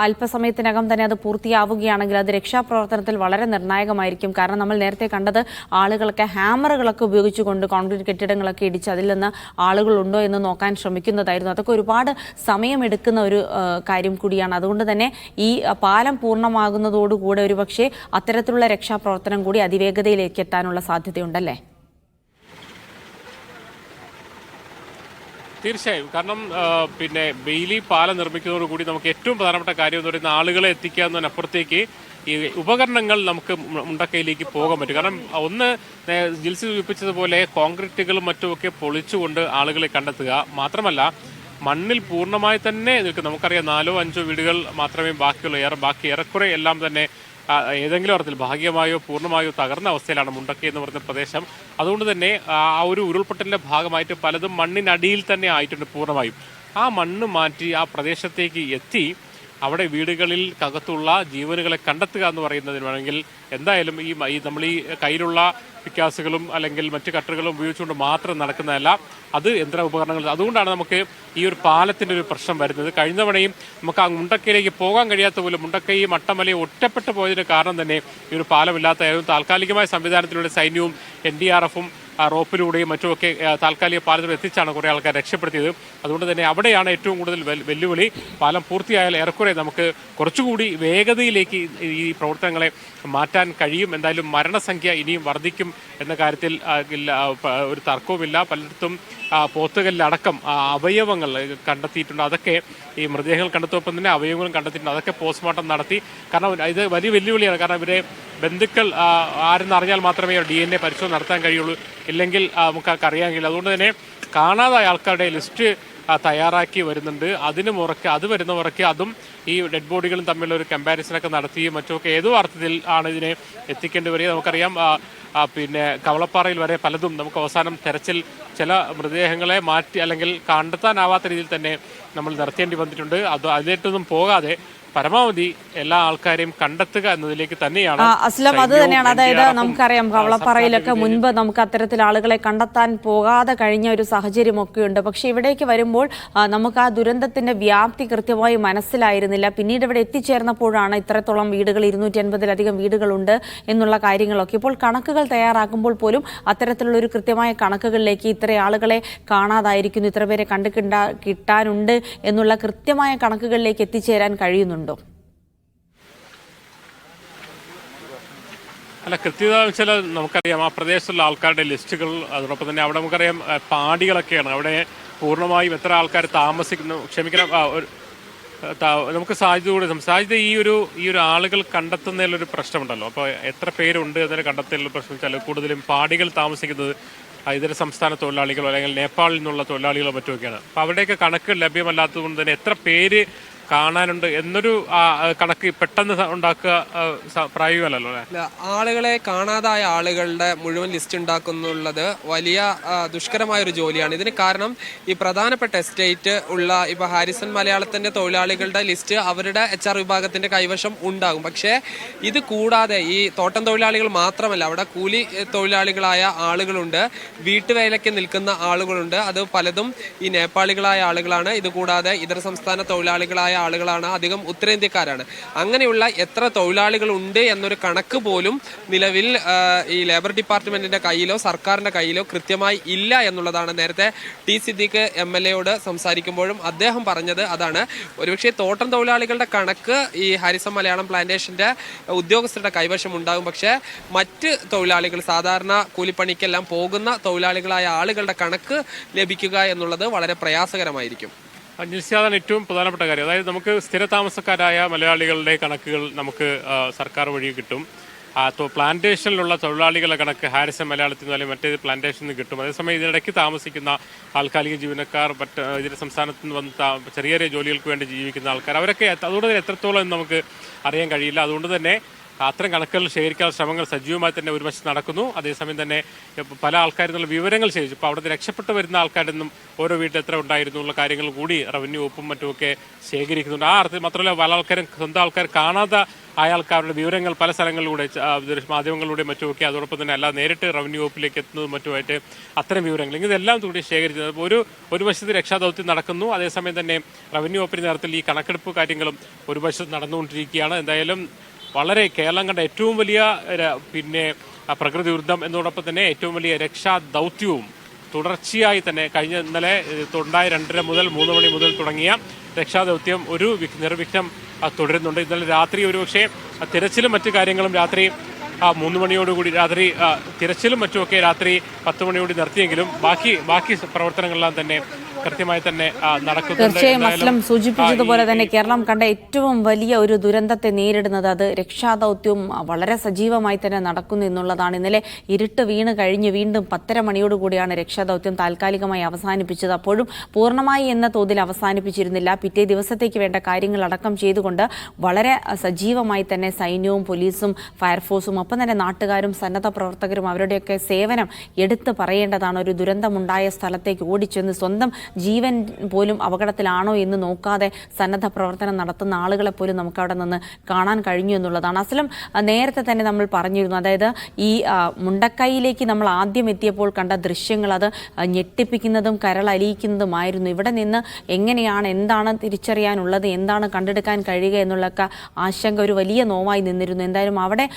അല്പസമയത്തിനകം തന്നെ അത് പൂർത്തിയാവുകയാണെങ്കിൽ അത് രക്ഷാപ്രവർത്തനത്തിൽ വളരെ നിർണായകമായിരിക്കും. കാരണം നമ്മൾ നേരത്തെ കണ്ടത് ആളുകളൊക്കെ ഹാമറുകളൊക്കെ ഉപയോഗിച്ചുകൊണ്ട് കോൺക്രീറ്റ് കെട്ടിടങ്ങളൊക്കെ ഇടിച്ച് അതിൽ നിന്ന് ആളുകളുണ്ടോ എന്ന് നോക്കാൻ ശ്രമിക്കുന്നതായിരുന്നു. അതൊക്കെ ഒരുപാട് സമയമെടുക്കുന്ന ഒരു കാര്യം കൂടിയാണ്. അതുകൊണ്ട് തന്നെ ഈ പാലം പൂർണ്ണമാകുന്നതോടുകൂടെ ഒരുപക്ഷെ അത്തരത്തിലുള്ള രക്ഷാപ്രവർത്തനം കൂടി അതിവേഗതയിലേക്ക് എത്താനുള്ള സാധ്യതയുണ്ടല്ലേ? തീർച്ചയായും. കാരണം പിന്നെ ബെയിലി പാലം നിർമ്മിക്കുന്നതോടുകൂടി നമുക്ക് ഏറ്റവും പ്രധാനപ്പെട്ട കാര്യം എന്ന് പറയുന്ന ആളുകളെ എത്തിക്കുക എന്നതിനപ്പുറത്തേക്ക് ഈ ഉപകരണങ്ങൾ നമുക്ക് മുണ്ടക്കൈയിലേക്ക് പോകാൻ പറ്റും. കാരണം ഒന്ന് ജിൽസി സൂചിപ്പിച്ചതുപോലെ കോൺക്രീറ്റുകളും മറ്റുമൊക്കെ പൊളിച്ചുകൊണ്ട് ആളുകളെ കണ്ടെത്തുക മാത്രമല്ല മണ്ണിൽ പൂർണ്ണമായി തന്നെ നിൽക്കും. നമുക്കറിയാം 4-5 വീടുകൾ മാത്രമേ ബാക്കിയുള്ളൂ. ബാക്കി ഏറെക്കുറെ എല്ലാം തന്നെ ഏതെങ്കിലും അർത്ഥത്തിൽ ഭാഗികമായോ പൂർണ്ണമായോ തകർന്ന അവസ്ഥയിലാണ് മുണ്ടക്കൈ എന്ന് പറയുന്ന പ്രദേശം. അതുകൊണ്ട് തന്നെ ആ ഒരു ഉരുൾപൊട്ടലിന്റെ ഭാഗമായിട്ട് പലതും മണ്ണിനടിയിൽ തന്നെ ആയിട്ടുണ്ട് പൂർണ്ണമായും. ആ മണ്ണ് മാറ്റി ആ പ്രദേശത്തേക്ക് എത്തി അവിടെ വീടുകളിൽ അകത്തുള്ള ജീവനുകളെ കണ്ടെത്തുക എന്ന് പറയുന്നതിന് വേണമെങ്കിൽ എന്തായാലും ഈ നമ്മൾ ഈ കയ്യിലുള്ള പിക്കാസുകളും അല്ലെങ്കിൽ മറ്റു കട്ടറുകളും ഉപയോഗിച്ചുകൊണ്ട് മാത്രം നടക്കുന്നതല്ല, അത് യന്ത്ര ഉപകരണങ്ങൾ. അതുകൊണ്ടാണ് നമുക്ക് ഈ ഒരു പാലത്തിൻ്റെ ഒരു പ്രശ്നം വരുന്നത്. കഴിഞ്ഞ തവണയും നമുക്ക് ആ മുണ്ടക്കൈയിലേക്ക് പോകാൻ കഴിയാത്ത പോലും മുണ്ടക്കൈയും അട്ടമലയും ഒറ്റപ്പെട്ടു പോയതിന് കാരണം തന്നെ ഈ ഒരു പാലമില്ലാത്ത താൽക്കാലികമായ സംവിധാനത്തിലൂടെ സൈന്യവും NDRF-ഉം റോപ്പിലൂടെയും മറ്റുമൊക്കെ താൽക്കാലിക പാലത്തിലൂടെ എത്തിച്ചാണ് കുറേ ആൾക്കാർ രക്ഷപ്പെടുത്തിയത്. അതുകൊണ്ട് തന്നെ അവിടെയാണ് ഏറ്റവും കൂടുതൽ വെല്ലുവിളി. പാലം പൂർത്തിയായാൽ ഏറെക്കുറെ നമുക്ക് കുറച്ചുകൂടി വേഗതയിലേക്ക് ഈ പ്രവർത്തനങ്ങളെ മാറ്റാൻ കഴിയും. എന്തായാലും മരണസംഖ്യ ഇനിയും വർദ്ധിക്കും എന്ന കാര്യത്തിൽ ഒരു തർക്കവുമില്ല. പലയിടത്തും പോത്തുകല്ലടക്കം അവയവങ്ങൾ കണ്ടെത്തിയിട്ടുണ്ട്. അതൊക്കെ ഈ മൃതദേഹങ്ങൾ കണ്ടെത്തുമ്പോൾ തന്നെ അവയവങ്ങളും കണ്ടെത്തിയിട്ടുണ്ട്. അതൊക്കെ പോസ്റ്റ്മോർട്ടം നടത്തി. കാരണം ഇത് വലിയ വെല്ലുവിളിയാണ്. കാരണം ഇവരെ ബന്ധുക്കൾ ആരെന്നറിഞ്ഞാൽ മാത്രമേ DNA പരിശോധന നടത്താൻ കഴിയുള്ളൂ. ഇല്ലെങ്കിൽ നമുക്ക് അറിയാൻ കഴിയില്ല. അതുകൊണ്ട് തന്നെ കാണാതായ ആൾക്കാരുടെ ലിസ്റ്റ് തയ്യാറാക്കി വരുന്നുണ്ട്. അത് വരുന്നവർക്ക് അതും ഈ ഡെഡ് ബോഡികളും തമ്മിലുള്ള ഒരു കമ്പാരിസണൊക്കെ നടത്തിയും മറ്റുമൊക്കെ ഏതോ അർത്ഥത്തിൽ ആണ് ഇതിനെ എത്തിക്കേണ്ടി വരിക. നമുക്കറിയാം പിന്നെ കവളപ്പാറയിൽ വരെ പലതും നമുക്ക് അവസാനം തെരച്ചിൽ ചില മൃതദേഹങ്ങളെ മാറ്റി അല്ലെങ്കിൽ കണ്ടെത്താനാവാത്ത രീതിയിൽ തന്നെ നമ്മൾ നിർത്തേണ്ടി വന്നിട്ടുണ്ട്. അതിലേറ്റൊന്നും പോകാതെ പരമാവധി എല്ലാ ആൾക്കാരെയും കണ്ടെത്തുക എന്നതിലേക്ക് തന്നെയാണ് അസ്ലം. അത് തന്നെയാണ്. അതായത് നമുക്കറിയാം കവളപ്പാറയിലൊക്കെ മുൻപ് നമുക്ക് അത്തരത്തിൽ ആളുകളെ കണ്ടെത്താൻ പോകാതെ കഴിഞ്ഞ ഒരു സാഹചര്യമൊക്കെ ഉണ്ട്. പക്ഷെ ഇവിടേക്ക് വരുമ്പോൾ നമുക്ക് ആ ദുരന്തത്തിന്റെ വ്യാപ്തി കൃത്യമായി മനസ്സിലായിരുന്നില്ല. പിന്നീട് ഇവിടെ എത്തിച്ചേർന്നപ്പോഴാണ് ഇത്രത്തോളം വീടുകൾ 250-ലധികം വീടുകളുണ്ട് എന്നുള്ള കാര്യങ്ങളൊക്കെ. ഇപ്പോൾ കണക്കുകൾ തയ്യാറാക്കുമ്പോൾ പോലും അത്തരത്തിലുള്ള ഒരു കൃത്യമായ കണക്കുകളിലേക്ക് ഇത്ര ആളുകളെ കാണാതായിരിക്കുന്നു, ഇത്ര പേരെ കിട്ടാനുണ്ട് എന്നുള്ള കൃത്യമായ കണക്കുകളിലേക്ക് എത്തിച്ചേരാൻ കഴിയുന്നുണ്ട്. അല്ല, കൃത്യത വെച്ചാൽ നമുക്കറിയാം ആ പ്രദേശത്തുള്ള ആൾക്കാരുടെ ലിസ്റ്റുകൾ. അതോടൊപ്പം തന്നെ അവിടെ നമുക്കറിയാം പാടികളൊക്കെയാണ്. അവിടെ പൂർണ്ണമായും എത്ര ആൾക്കാർ താമസിക്കുന്നു, നമുക്ക് സാധ്യത ഈ ഒരു ആളുകൾ കണ്ടെത്തുന്നതിലൊരു പ്രശ്നമുണ്ടല്ലോ. അപ്പോൾ എത്ര പേരുണ്ട് എന്നൊരു കണ്ടെത്തുന്നതിലുള്ള പ്രശ്നം വെച്ചാൽ കൂടുതലും പാടികൾ താമസിക്കുന്നത് ഇതര സംസ്ഥാന തൊഴിലാളികളോ അല്ലെങ്കിൽ നേപ്പാളിൽ നിന്നുള്ള തൊഴിലാളികളോ മറ്റുമൊക്കെയാണ്. അപ്പോൾ അവരുടെയൊക്കെ കണക്ക് ലഭ്യമല്ലാത്തത് കൊണ്ട് തന്നെ എത്ര പേര് കാണാനുണ്ട് എന്നൊരു കണക്ക് പെട്ടെന്ന് ഉണ്ടാക്കുക പ്രായോഗികമല്ലല്ലോ അല്ലേ? ആളുകളെ കാണാതായ ആളുകളുടെ മുഴുവൻ ലിസ്റ്റ് ഉണ്ടാക്കുന്നുള്ളത് വലിയ ദുഷ്കരമായ ഒരു ജോലിയാണ്. ഇതിന് കാരണം ഈ പ്രധാനപ്പെട്ട എസ്റ്റേറ്റ് ഉള്ള ഇപ്പൊ ഹാരിസൺ മലയാളത്തിന്റെ തൊഴിലാളികളുടെ ലിസ്റ്റ് അവരുടെ HR വിഭാഗത്തിന്റെ കൈവശം ഉണ്ടാകും. പക്ഷേ ഇത് കൂടാതെ ഈ തോട്ടം തൊഴിലാളികൾ മാത്രമല്ല, അവിടെ കൂലി തൊഴിലാളികളായ ആളുകളുണ്ട്, വീട്ടുവേലയ്ക്ക് നിൽക്കുന്ന ആളുകളുണ്ട്. അത് പലതും ഈ നേപ്പാളികളായ ആളുകളാണ്. ഇത് കൂടാതെ ഇതര സംസ്ഥാന തൊഴിലാളികളായ ആളുകളാണ്, അധികം ഉത്തരേന്ത്യക്കാരാണ്. അങ്ങനെയുള്ള എത്ര തൊഴിലാളികൾ ഉണ്ട് എന്നൊരു കണക്ക് പോലും നിലവിൽ ഈ ലേബർ ഡിപ്പാർട്ട്മെന്റിന്റെ കയ്യിലോ സർക്കാരിന്റെ കയ്യിലോ കൃത്യമായി ഇല്ല എന്നുള്ളതാണ്. നേരത്തെ T. സിദ്ദീഖ് MLA സംസാരിക്കുമ്പോഴും അദ്ദേഹം പറഞ്ഞത് അതാണ്. ഒരുപക്ഷെ തോട്ടം തൊഴിലാളികളുടെ കണക്ക് ഈ ഹാരിസൺ മലയാളം പ്ലാന്റേഷന്റെ ഉദ്യോഗസ്ഥരുടെ കൈവശം ഉണ്ടാകും. പക്ഷേ മറ്റ് തൊഴിലാളികൾ, സാധാരണ കൂലിപ്പണിക്കെല്ലാം പോകുന്ന തൊഴിലാളികളായ ആളുകളുടെ കണക്ക് ലഭിക്കുക എന്നുള്ളത് വളരെ പ്രയാസകരമായിരിക്കും. നിശ്ചയാതാണ് ഏറ്റവും പ്രധാനപ്പെട്ട കാര്യം. അതായത് നമുക്ക് സ്ഥിരതാമസക്കാരായ മലയാളികളുടെ കണക്കുകൾ നമുക്ക് സർക്കാർ വഴി കിട്ടും. പ്ലാന്റേഷനിലുള്ള തൊഴിലാളികളുടെ കണക്ക് ഹാരിസൺ മലയാളത്തിൽ നിന്ന് അല്ലെങ്കിൽ മറ്റേത് പ്ലാന്റേഷനിൽ നിന്ന് കിട്ടും. അതേസമയം ഇതിനിടയ്ക്ക് താമസിക്കുന്ന താൽക്കാലിക ജീവനക്കാർ, ഇതിന്റെ സംസ്ഥാനത്ത് നിന്ന് വന്ന് ചെറിയ ചെറിയ ജോലികൾക്ക് വേണ്ടി ജീവിക്കുന്ന ആൾക്കാർ, അവരൊക്കെ അതുകൊണ്ട് തന്നെ എത്രത്തോളം നമുക്ക് അറിയാൻ കഴിയില്ല. അതുകൊണ്ട് തന്നെ അത്തരം കണക്കുകൾ ശേഖരിക്കാനുള്ള ശ്രമങ്ങൾ സജീവമായി തന്നെ ഒരു വശത്ത് നടക്കുന്നു. അതേസമയം തന്നെ പല ആൾക്കാരിൽ നിന്നുള്ള വിവരങ്ങൾ ശേഖരിച്ചു. ഇപ്പോൾ അവിടുന്ന് രക്ഷപ്പെട്ടു വരുന്ന ആൾക്കാരിൽ നിന്നും ഓരോ വീട്ടിൽ എത്ര ഉണ്ടായിരുന്നു എന്നുള്ള കാര്യങ്ങൾ കൂടി റവന്യൂ വകുപ്പും മറ്റുമൊക്കെ ശേഖരിക്കുന്നുണ്ട്. ആ അർത്ഥത്തിൽ മാത്രമല്ല പല ആൾക്കാരും സ്വന്തം ആൾക്കാർ കാണാതെ ആയ ആൾക്കാരുടെ വിവരങ്ങൾ പല സ്ഥലങ്ങളിലൂടെ മാധ്യമങ്ങളിലൂടെ മറ്റുമൊക്കെ, അതോടൊപ്പം തന്നെ അല്ലാതെ നേരിട്ട് റവന്യൂ വകുപ്പിലേക്ക് എത്തുന്നതും മറ്റുമായിട്ട് അത്തരം വിവരങ്ങൾ ഇതെല്ലാം കൂടി ശേഖരിച്ചത് ഒരു വശത്ത് രക്ഷാദൗത്യം നടക്കുന്നു. അതേസമയം തന്നെ റവന്യൂ വകുപ്പിന്റെ നേതൃത്വത്തിൽ ഈ കണക്കെടുപ്പ് കാര്യങ്ങളും ഒരു വശത്ത് നടന്നുകൊണ്ടിരിക്കുകയാണ്. എന്തായാലും വളരെ കേരളം കണ്ട ഏറ്റവും വലിയ പ്രകൃതി ദുരന്തം എന്നതോടൊപ്പം തന്നെ ഏറ്റവും വലിയ രക്ഷാ ദൗത്യവും തുടർച്ചയായി തന്നെ ഇന്നലെ 2:30 മുതൽ 3 മണി മുതൽ തുടങ്ങിയ രക്ഷാദൗത്യം ഒരു നിർവിഘ്നം തുടരുന്നുണ്ട്. ഇന്നലെ രാത്രി ഒരുപക്ഷെ തിരച്ചിലും മറ്റു കാര്യങ്ങളും രാത്രി 3 മണിയോടുകൂടി തിരച്ചിലും മറ്റുമൊക്കെ രാത്രി 10 മണിയോട് നിർത്തിയെങ്കിലും ബാക്കി പ്രവർത്തനങ്ങളെല്ലാം തന്നെ കൃത്യമായി തന്നെ നടക്കുന്നുണ്ട്. തീർച്ചയായും അസ്ലം സൂചിപ്പിച്ചതുപോലെ തന്നെ കേരളം കണ്ട ഏറ്റവും വലിയ ഒരു ദുരന്തത്തെ നേരിടുന്നത് അത് രക്ഷാദൗത്യവും വളരെ സജീവമായി തന്നെ നടക്കുന്നു എന്നുള്ളതാണ്. ഇന്നലെ ഇരുട്ട് വീണ് കഴിഞ്ഞ് വീണ്ടും 10:30 മണിയോടുകൂടിയാണ് രക്ഷാദൗത്യം താൽക്കാലികമായി അവസാനിപ്പിച്ചത്. അപ്പോഴും പൂർണ്ണമായി എന്ന തോതിൽ അവസാനിപ്പിച്ചിരുന്നില്ല. പിറ്റേ ദിവസത്തേക്ക് വേണ്ട കാര്യങ്ങൾ അടക്കം ചെയ്തുകൊണ്ട് വളരെ സജീവമായി തന്നെ സൈന്യവും പോലീസും ഫയർഫോഴ്സും ഒപ്പം തന്നെ നാട്ടുകാരും സന്നദ്ധ പ്രവർത്തകരും അവരുടെയൊക്കെ സേവനം എടുത്തു പറയേണ്ടതാണ്. ഒരു ദുരന്തമുണ്ടായ സ്ഥലത്തേക്ക് ഓടിച്ചെന്ന് സ്വന്തം ജീവൻ പോലും അപകടത്തിലാണോ എന്ന് നോക്കാതെ സന്നദ്ധ പ്രവർത്തനം നടത്തുന്ന ആളുകളെ പോലും നമുക്ക് അവിടെ നിന്ന് കാണാൻ കഴിഞ്ഞു എന്നുള്ളതാണ്. അസ്ലം, നേരത്തെ തന്നെ നമ്മൾ പറഞ്ഞിരുന്നു, അതായത് ഈ മുണ്ടക്കൈയിലേക്ക് നമ്മൾ ആദ്യം എത്തിയപ്പോൾ കണ്ട ദൃശ്യങ്ങൾ അത് ഞെട്ടിപ്പിക്കുന്നതും കരളലിയിക്കുന്നതുമായിരുന്നു. ഇവിടെ നിന്ന് എന്താണ് തിരിച്ചറിയാനുള്ളത്, എന്താണ് കണ്ടെടുക്കാൻ കഴിയുക എന്നുള്ളൊക്കെ ആശങ്ക ഒരു വലിയ നോവായി നിന്നിരുന്നു. എന്തായാലും അവിടെ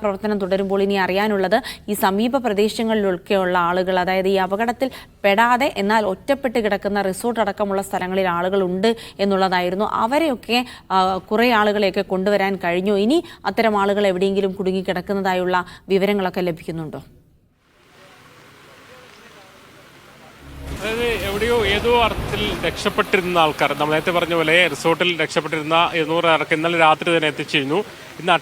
രക്ഷാപ്രവർത്തനം തുടരുമ്പോൾ ഇനി അറിയാനുള്ളത് ഈ സമീപ പ്രദേശങ്ങളിലൊക്കെയുള്ള ആളുകൾ, അതായത് ഈ അപകടത്തിൽ പെടാതെ എന്നാൽ ഒറ്റപ്പെട്ട് കിടക്കുന്ന റിസോർട്ട് അടക്കമുള്ള സ്ഥലങ്ങളിൽ ആളുകളുണ്ട് എന്നുള്ളതായിരുന്നു. അവരെയൊക്കെ കുറേ ആളുകളെയൊക്കെ കൊണ്ടുവരാൻ കഴിഞ്ഞു. ഇനി അത്തരം ആളുകൾ എവിടെയെങ്കിലും കുടുങ്ങിക്കിടക്കുന്നതായുള്ള വിവരങ്ങളൊക്കെ ലഭിക്കുന്നുണ്ടോ? അതായത് എവിടെയോ ഏതോ അർത്ഥത്തിൽ രക്ഷപ്പെട്ടിരുന്ന ആൾക്കാർ, നമ്മൾ നേരത്തെ പറഞ്ഞ പോലെ റിസോർട്ടിൽ രക്ഷപ്പെട്ടിരുന്ന 200 ആൾക്ക് ഇന്നലെ രാത്രി തന്നെ എത്തിച്ചിരുന്നു. ഇന്ന്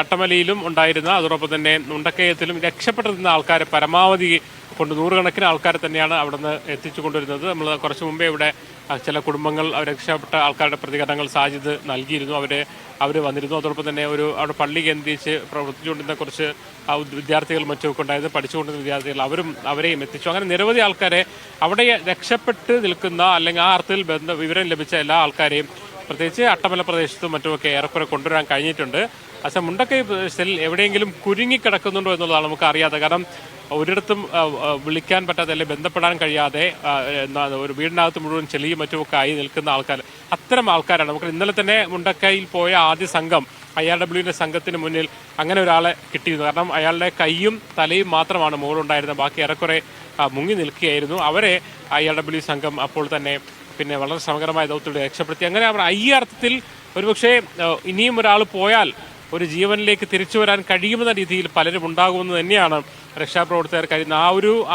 അട്ടമലയിലും ഉണ്ടായിരുന്ന, അതോടൊപ്പം തന്നെ മുണ്ടക്കയത്തിലും രക്ഷപ്പെട്ടിരുന്ന ആൾക്കാരെ പരമാവധി കൊണ്ട് നൂറുകണക്കിന് ആൾക്കാരെ തന്നെയാണ് അവിടെ നിന്ന് എത്തിച്ചു കൊണ്ടുവരുന്നത്. നമ്മൾ കുറച്ച് മുമ്പേ ഇവിടെ ചില കുടുംബങ്ങൾ രക്ഷപ്പെട്ട ആൾക്കാരുടെ പ്രതികരണങ്ങൾ സാജിദ് നൽകിയിരുന്നു. അവർ വന്നിരുന്നു. അതോടൊപ്പം തന്നെ അവിടെ പള്ളി കേന്ദ്രീകരിച്ച് പ്രവർത്തിച്ചുകൊണ്ടിരുന്ന കുറച്ച് വിദ്യാർത്ഥികൾ മറ്റുമൊക്കെ ഉണ്ടായിരുന്നു, പഠിച്ചുകൊണ്ടിരുന്ന വിദ്യാർത്ഥികൾ, അവരെയും എത്തിച്ചു. അങ്ങനെ നിരവധി ആൾക്കാരെ അവിടെ രക്ഷപ്പെട്ട് നിൽക്കുന്ന അല്ലെങ്കിൽ ആ അർത്ഥത്തിൽ വിവരം ലഭിച്ച എല്ലാ ആൾക്കാരെയും പ്രത്യേകിച്ച് അട്ടമല പ്രദേശത്തും മറ്റുമൊക്കെ ഏറെക്കുറെ കൊണ്ടുവരാൻ കഴിഞ്ഞിട്ടുണ്ട്. പക്ഷേ മുണ്ടക്കൈ പ്രദേശത്തിൽ എവിടെയെങ്കിലും കുരുങ്ങിക്കിടക്കുന്നുണ്ടോ എന്നുള്ളതാണ് നമുക്ക് അറിയാതെ. കാരണം ഒരിടത്തും വിളിക്കാൻ പറ്റാതെ അല്ലെങ്കിൽ ബന്ധപ്പെടാൻ കഴിയാതെ ഒരു വീടിനകത്ത് മുഴുവൻ ചെളിയും മറ്റുമൊക്കെ ആയി നിൽക്കുന്ന ആൾക്കാർ, അത്തരം ആൾക്കാരാണ്. നമുക്ക് ഇന്നലെ തന്നെ മുണ്ടക്കൈയിൽ പോയ ആദ്യ സംഘം IRWന്റെ സംഘത്തിന് മുന്നിൽ അങ്ങനെ ഒരാളെ കിട്ടിയിരുന്നു. കാരണം അയാളുടെ കൈയും തലയും മാത്രമാണ് മുകളിലുണ്ടായിരുന്നത്, ബാക്കി ഏറെക്കുറെ മുങ്ങി നിൽക്കുകയായിരുന്നു. അവരെ IRW സംഘം അപ്പോൾ തന്നെ പിന്നെ വളരെ ശ്രമകരമായ ദൗത്യത്തിലൂടെ രക്ഷപ്പെടുത്തി. അങ്ങനെ അവർ ഈ അർത്ഥത്തിൽ ഒരുപക്ഷെ ഇനിയും ഒരാൾ പോയാൽ ഒരു ജീവനിലേക്ക് തിരിച്ചു വരാൻ കഴിയുമെന്ന രീതിയിൽ പലരും ഉണ്ടാകുമെന്ന് തന്നെയാണ് രക്ഷാപ്രവർത്തകർ കരുതുന്ന.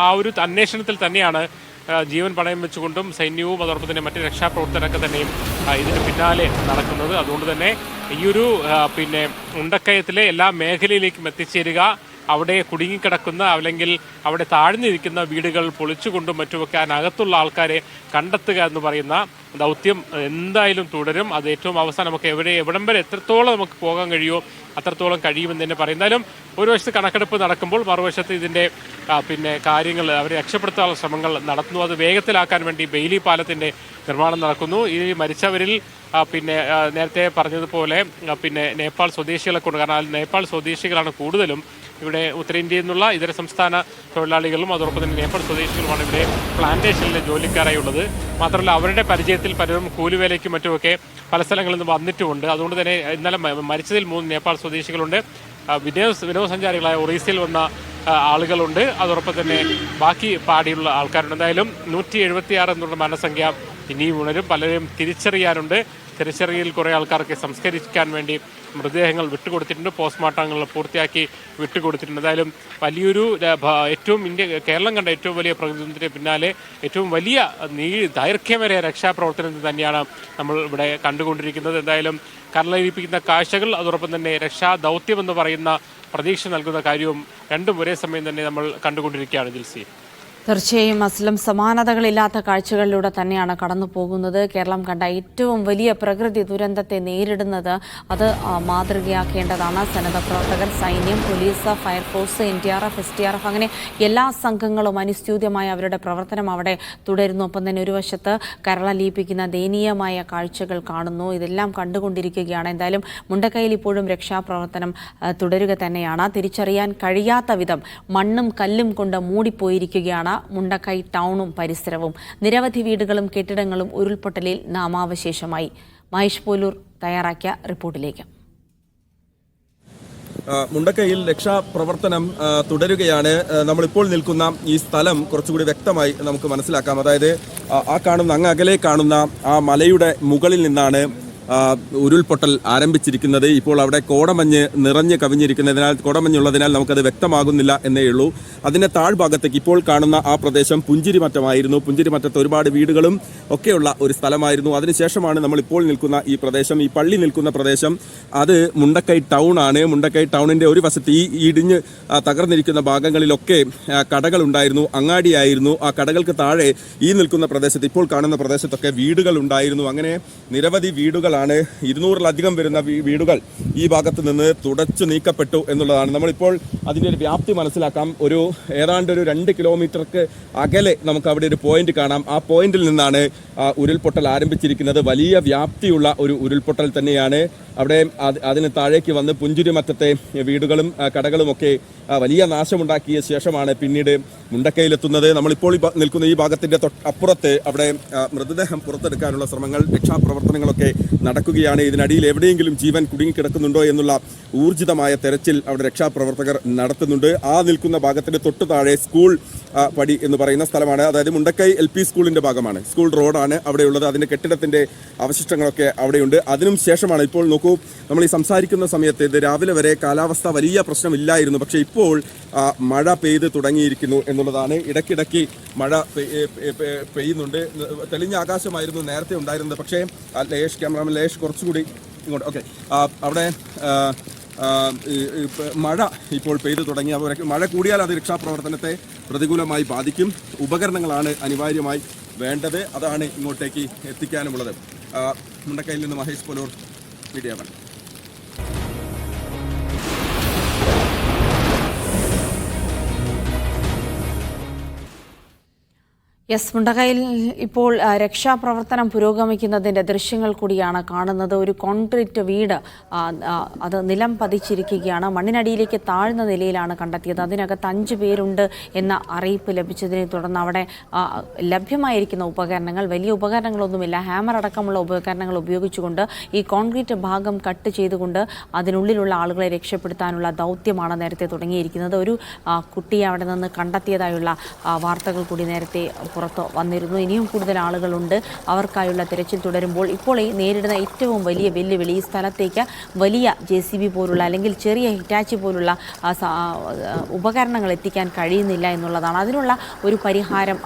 ആ ഒരു അന്വേഷണത്തിൽ തന്നെയാണ് ജീവൻ പണയം വെച്ചുകൊണ്ടും സൈന്യവും അതോടൊപ്പം തന്നെ മറ്റ് രക്ഷാപ്രവർത്തകരൊക്കെ തന്നെയും ഇതിന് പിന്നാലെ നടക്കുന്നത്. അതുകൊണ്ട് തന്നെ ഈയൊരു പിന്നെ മുണ്ടക്കയത്തിലെ എല്ലാ മേഖലയിലേക്കും എത്തിച്ചേരുക, അവിടെ കുടുങ്ങിക്കിടക്കുന്ന അല്ലെങ്കിൽ അവിടെ താഴ്ന്നിരിക്കുന്ന വീടുകൾ പൊളിച്ചുകൊണ്ടും മറ്റുമൊക്കെ അതിനകത്തുള്ള ആൾക്കാരെ കണ്ടെത്തുക എന്ന് പറയുന്ന ദൗത്യം എന്തായാലും തുടരും. അത് ഏറ്റവും അവസാനം നമുക്ക് എവിടം വരെ എത്രത്തോളം നമുക്ക് പോകാൻ കഴിയുമോ അത്രത്തോളം കഴിയുമെന്ന് തന്നെ പറയും. എന്തായാലും ഒരു വശത്ത് കണക്കെടുപ്പ് നടക്കുമ്പോൾ മറുവശത്ത് ഇതിൻ്റെ പിന്നെ കാര്യങ്ങൾ അവരെ രക്ഷപ്പെടുത്താനുള്ള ശ്രമങ്ങൾ നടത്തുന്നു. അത് വേഗത്തിലാക്കാൻ വേണ്ടി ബെയിലി പാലത്തിൻ്റെ നിർമ്മാണം നടക്കുന്നു. ഈ മരിച്ചവരിൽ പിന്നെ നേരത്തെ പറഞ്ഞതുപോലെ പിന്നെ നേപ്പാൾ സ്വദേശികളെ കൊണ്ട്, കാരണം നേപ്പാൾ സ്വദേശികളാണ് കൂടുതലും ഇവിടെ ഉത്തരേന്ത്യയിൽ നിന്നുള്ള ഇതര സംസ്ഥാന തൊഴിലാളികളും അതോടൊപ്പം തന്നെ നേപ്പാൾ സ്വദേശികളുമാണ് ഇവിടെ പ്ലാന്റേഷനിലെ ജോലിക്കാരായി ഉള്ളത്. മാത്രമല്ല അവരുടെ പരിചയത്തിൽ പലരും കൂലിവേലയ്ക്കും മറ്റുമൊക്കെ പല സ്ഥലങ്ങളിൽ നിന്ന് വന്നിട്ടുമുണ്ട്. അതുകൊണ്ട് തന്നെ ഇന്നലെ മരിച്ചതിൽ 3 നേപ്പാൾ സ്വദേശികളുണ്ട്. വിനോദസഞ്ചാരികളായ ഒറീസയിൽ വന്ന ആളുകളുണ്ട്. അതോടൊപ്പം തന്നെ ബാക്കി പാടിയുള്ള ആൾക്കാരുണ്ട്. എന്തായാലും 176 എന്നുള്ള മരണസംഖ്യ ഇനിയും ഉണരും. പലരും തിരിച്ചറിയാനുണ്ട്. തിരിച്ചറിയൽ കുറേ ആൾക്കാർക്ക് സംസ്കരിക്കാൻ വേണ്ടി മൃതദേഹങ്ങൾ വിട്ടുകൊടുത്തിട്ടുണ്ട്, പോസ്റ്റ്മോർട്ടങ്ങൾ പൂർത്തിയാക്കി വിട്ടുകൊടുത്തിട്ടുണ്ട്. എന്തായാലും വലിയൊരു കേരളം കണ്ട ഏറ്റവും വലിയ പ്രകൃതിദുരന്തത്തിന് പിന്നാലെ ഏറ്റവും വലിയ ദൈർഘ്യമേറിയ രക്ഷാപ്രവർത്തനം തന്നെയാണ് നമ്മൾ ഇവിടെ കണ്ടുകൊണ്ടിരിക്കുന്നത്. എന്തായാലും കരളലിപ്പിക്കുന്ന കാഴ്ചകൾ അതോടൊപ്പം തന്നെ രക്ഷാ ദൗത്യമെന്ന് പറയുന്ന പ്രതീക്ഷ നൽകുന്ന കാര്യവും രണ്ടും ഒരേ സമയം തന്നെ നമ്മൾ കണ്ടുകൊണ്ടിരിക്കുകയാണ്. ജിൽസി, തീർച്ചയായും അസ്ലം, സമാനതകളില്ലാത്ത കാഴ്ചകളിലൂടെ തന്നെയാണ് കടന്നു പോകുന്നത്. കേരളം കണ്ട ഏറ്റവും വലിയ പ്രകൃതി ദുരന്തത്തെ നേരിടുന്നത് അത് മാതൃകയാക്കേണ്ടതാണ്. സന്നദ്ധ പ്രവർത്തകർ, സൈന്യം, പോലീസ്, ഫയർഫോഴ്സ്, NDRF, SDRF അങ്ങനെ എല്ലാ സംഘങ്ങളും അനുസ്യൂതമായ അവരുടെ പ്രവർത്തനം അവിടെ തുടരുന്നു. ഒപ്പം തന്നെ ഒരു വശത്ത് കരളലിയിപ്പിക്കുന്ന ദയനീയമായ കാഴ്ചകൾ കാണുന്നു. ഇതെല്ലാം കണ്ടുകൊണ്ടിരിക്കുകയാണ്. എന്തായാലും മുണ്ടക്കൈയിൽ ഇപ്പോഴും രക്ഷാപ്രവർത്തനം തുടരുക തന്നെയാണ്. തിരിച്ചറിയാൻ കഴിയാത്ത വിധം മണ്ണും കല്ലും കൊണ്ട് മൂടിപ്പോയിരിക്കുകയാണ് മുണ്ടക്കൈ ടൗണും പരിസരവും. നിരവധി വീടുകളും കെട്ടിടങ്ങളും ഉരുൾപൊട്ടലിൽ നാമാവശേഷമായി. മഹേഷ് പോലൂർ തയ്യാറാക്കിയ റിപ്പോർട്ടിലേക്ക്. മുണ്ടക്കൈയിൽ രക്ഷാപ്രവർത്തനം തുടരുകയാണ്. നമ്മളിപ്പോൾ നിൽക്കുന്ന ഈ സ്ഥലം കുറച്ചുകൂടി വ്യക്തമായി നമുക്ക് മനസ്സിലാക്കാം. അതായത് ആ കാണുന്ന അങ്ങ് അകലെ കാണുന്ന ആ മലയുടെ മുകളിൽ നിന്നാണ് ഉരുൾപൊട്ടൽ ആരംഭിച്ചിരിക്കുന്നത്. ഇപ്പോൾ അവിടെ കോടമഞ്ഞ് നിറഞ്ഞ് കവിഞ്ഞിരിക്കുന്നതിനാൽ, കോടമഞ്ഞുള്ളതിനാൽ നമുക്കത് വ്യക്തമാകുന്നില്ല എന്നേ ഉള്ളൂ. അതിൻ്റെ താഴ്ഭാഗത്തേക്ക് ഇപ്പോൾ കാണുന്ന ആ പ്രദേശം പുഞ്ചിരിമറ്റമായിരുന്നു. പുഞ്ചിരിമറ്റത്ത് ഒരുപാട് വീടുകളും ഒക്കെയുള്ള ഒരു സ്ഥലമായിരുന്നു. അതിനുശേഷമാണ് നമ്മളിപ്പോൾ നിൽക്കുന്ന ഈ പ്രദേശം, ഈ പള്ളി നിൽക്കുന്ന പ്രദേശം, അത് മുണ്ടക്കൈ ടൗൺ ആണ്. മുണ്ടക്കൈ ടൗണിൻ്റെ ഒരു വശത്ത് ഈ ഇടിഞ്ഞ് തകർന്നിരിക്കുന്ന ഭാഗങ്ങളിലൊക്കെ കടകളുണ്ടായിരുന്നു, അങ്ങാടിയായിരുന്നു. ആ കടകൾക്ക് താഴെ ഈ നിൽക്കുന്ന പ്രദേശത്ത്, ഇപ്പോൾ കാണുന്ന പ്രദേശത്തൊക്കെ വീടുകൾ ഉണ്ടായിരുന്നു. അങ്ങനെ നിരവധി വീടുകളാണ്, 200-ലധികം വരുന്ന വീടുകൾ ഈ ഭാഗത്ത് നിന്ന് തുടച്ചു നീക്കപ്പെട്ടു എന്നുള്ളതാണ്. നമ്മളിപ്പോൾ അതിൻ്റെ ഒരു വ്യാപ്തി മനസ്സിലാക്കാം. ഏതാണ്ട് ഒരു 2 കിലോമീറ്റർക്ക് അകലെ നമുക്ക് അവിടെ ഒരു പോയിന്റ് കാണാം. ആ പോയിന്റിൽ നിന്നാണ് ഉരുൾപൊട്ടൽ ആരംഭിച്ചിരിക്കുന്നത്. വലിയ വ്യാപ്തിയുള്ള ഒരു ഉരുൾപൊട്ടൽ തന്നെയാണ്. അവിടെ അതിന് താഴേക്ക് വന്ന് പുഞ്ചിരിമറ്റത്തെ വീടുകളും കടകളുമൊക്കെ വലിയ നാശമുണ്ടാക്കിയ ശേഷമാണ് പിന്നീട് മുണ്ടക്കൈയിലെത്തുന്നത്. നമ്മളിപ്പോൾ നിൽക്കുന്ന ഈ ഭാഗത്തിൻ്റെ അപ്പുറത്ത് അവിടെ മൃതദേഹം പുറത്തെടുക്കാനുള്ള ശ്രമങ്ങൾ, രക്ഷാപ്രവർത്തനങ്ങളൊക്കെ നടക്കുകയാണ്. ഇതിനടിയിൽ എവിടെയെങ്കിലും ജീവൻ കുടുങ്ങിക്കിടക്കുന്നുണ്ടോ എന്നുള്ള ഊർജിതമായ തെരച്ചിൽ അവിടെ രക്ഷാപ്രവർത്തകർ നടത്തുന്നുണ്ട്. ആ നിൽക്കുന്ന ഭാഗത്തിന് തൊട്ടു താഴെ സ്കൂൾ പടി എന്ന് പറയുന്ന സ്ഥലമാണ്. അതായത് മുണ്ടക്കൈ LP സ്കൂളിന്റെ ഭാഗമാണ്, സ്കൂൾ റോഡാണ് അവിടെയുള്ളത്. അതിന്റെ കെട്ടിടത്തിന്റെ അവശിഷ്ടങ്ങളൊക്കെ അവിടെയുണ്ട്. അതിനും ശേഷമാണ് ഇപ്പോൾ നോക്കൂ, നമ്മൾ ഈ സംസാരിക്കുന്ന സമയത്ത് ഇത് രാവിലെ വരെ കാലാവസ്ഥ വലിയ പ്രശ്നമില്ലായിരുന്നു, പക്ഷേ ഇപ്പോൾ മഴ പെയ്ത് തുടങ്ങിയിരിക്കുന്നു എന്നുള്ളതാണ്. ഇടയ്ക്കിടയ്ക്ക് മഴ പെയ്യുന്നുണ്ട്. തെളിഞ്ഞ ആകാശമായിരുന്നു നേരത്തെ ഉണ്ടായിരുന്നത്, പക്ഷേ ക്യാമറാമാൻ ലേഷ് കുറച്ചുകൂടി ഇങ്ങോട്ട്. ഓക്കെ, അവിടെ മഴ ഇപ്പോൾ പെയ്തു തുടങ്ങി. മഴ കൂടിയാൽ അത് രക്ഷാപ്രവർത്തനത്തെ പ്രതികൂലമായി ബാധിക്കും. ഉപകരണങ്ങളാണ് അനിവാര്യമായി വേണ്ടത്, അതാണ് ഇങ്ങോട്ടേക്ക് എത്തിക്കാനുമുള്ളത്. മുണ്ടക്കൈയിൽ നിന്ന് മഹേഷ് പോലൂർ, മീഡിയ 1. മുണ്ടക്കൈയിൽ ഇപ്പോൾ രക്ഷാപ്രവർത്തനം പുരോഗമിക്കുന്നതിൻ്റെ ദൃശ്യങ്ങൾ കൂടിയാണ് കാണുന്നത്. ഒരു കോൺക്രീറ്റ് വീട് അത് നിലം പതിച്ചിരിക്കുകയാണ്. മണ്ണിനടിയിലേക്ക് താഴ്ന്ന നിലയിലാണ് കണ്ടെത്തിയത്. അതിനകത്ത് 5 പേരുണ്ട് എന്ന അറിയിപ്പ് ലഭിച്ചതിനെ തുടർന്ന് അവിടെ ലഭ്യമായിരിക്കുന്ന ഉപകരണങ്ങൾ, വലിയ ഉപകരണങ്ങളൊന്നുമില്ല, ഹാമർ അടക്കമുള്ള ഉപകരണങ്ങൾ ഉപയോഗിച്ചുകൊണ്ട് ഈ കോൺക്രീറ്റ് ഭാഗം കട്ട് ചെയ്തുകൊണ്ട് അതിനുള്ളിലുള്ള ആളുകളെ രക്ഷപ്പെടുത്താനുള്ള ദൗത്യമാണ് നേരത്തെ തുടങ്ങിയിരിക്കുന്നത്. ഒരു കുട്ടിയെ അവിടെ നിന്ന് കണ്ടെത്തിയതായുള്ള വാർത്തകൾ കൂടി നേരത്തെ പുറത്ത് വന്നിരുന്നു. ഇനിയും കൂടുതൽ ആളുകളുണ്ട്. അവർക്കായുള്ള തിരച്ചിൽ തുടരുമ്പോൾ ഇപ്പോൾ ഈ നേരിടുന്ന ഏറ്റവും വലിയ വെല്ലുവിളി ഈ സ്ഥലത്തേക്ക് വലിയ JCB പോലുള്ള അല്ലെങ്കിൽ ചെറിയ ഹിറ്റാച്ചി പോലുള്ള ഉപകരണങ്ങൾ എത്തിക്കാൻ കഴിയുന്നില്ല എന്നുള്ളതാണ്. അതിനുള്ള ഒരു പരിഹാരം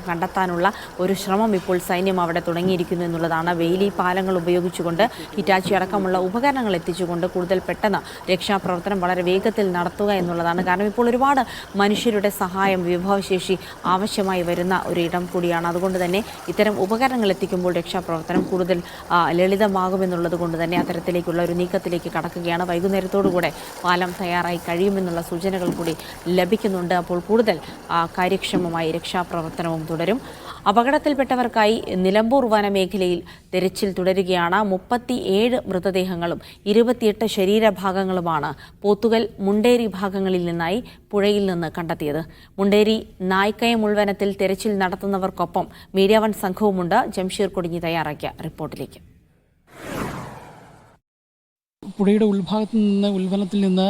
കണ്ടെത്താനുള്ള ഒരു ശ്രമം ഇപ്പോൾ സൈന്യം അവിടെ തുടങ്ങിയിരിക്കുന്നു എന്നുള്ളതാണ്. വേലി പാലങ്ങൾ ഉപയോഗിച്ചുകൊണ്ട് ഹിറ്റാച്ചി അടക്കമുള്ള ഉപകരണങ്ങൾ എത്തിച്ചുകൊണ്ട് കൂടുതൽ പെട്ടെന്ന് രക്ഷാപ്രവർത്തനം വളരെ വേഗത്തിൽ നടത്തുക എന്നുള്ളതാണ്. കാരണം ഇപ്പോൾ ഒരുപാട് മനുഷ്യരുടെ സഹായം, വിഭവശേഷി ആവശ്യമായി വരുന്ന ഒരു ഇടം കൂടിയാണ്. അതുകൊണ്ട് തന്നെ ഇത്തരം ഉപകരണങ്ങൾ എത്തിക്കുമ്പോൾ രക്ഷാപ്രവർത്തനം കൂടുതൽ ലളിതമാകുമെന്നുള്ളത് കൊണ്ട് തന്നെ അത്തരത്തിലേക്കുള്ള ഒരു നീക്കത്തിലേക്ക് കടക്കുകയാണ്. വൈകുന്നേരത്തോടുകൂടെ പാലം തയ്യാറായി കഴിയുമെന്നുള്ള സൂചനകൾ കൂടി ലഭിക്കുന്നുണ്ട്. അപ്പോൾ കൂടുതൽ കാര്യക്ഷമമായി രക്ഷാപ്രവർത്തനവും തുടരും. അപകടത്തിൽപ്പെട്ടവർക്കായി നിലമ്പൂർ വനമേഖലയിൽ തെരച്ചിൽ തുടരുകയാണ്. 37 മൃതദേഹങ്ങളും 28 ശരീരഭാഗങ്ങളുമാണ് പോത്തുകൽ, മുണ്ടേരി ഭാഗങ്ങളിൽ നിന്നായി പുഴയിൽ നിന്ന് കണ്ടെത്തിയത്. മുണ്ടേരി നായ്ക്കയം ഉൾവനത്തിൽ തെരച്ചിൽ നടത്തുന്നവർക്കൊപ്പം മീഡിയ 1 സംഘവുമുണ്ട്. ജംഷീർ കൊടിഞ്ഞി തയ്യാറാക്കിയ റിപ്പോർട്ടിലേക്ക്. പുഴയുടെ ഉൾവനത്തിൽ നിന്ന്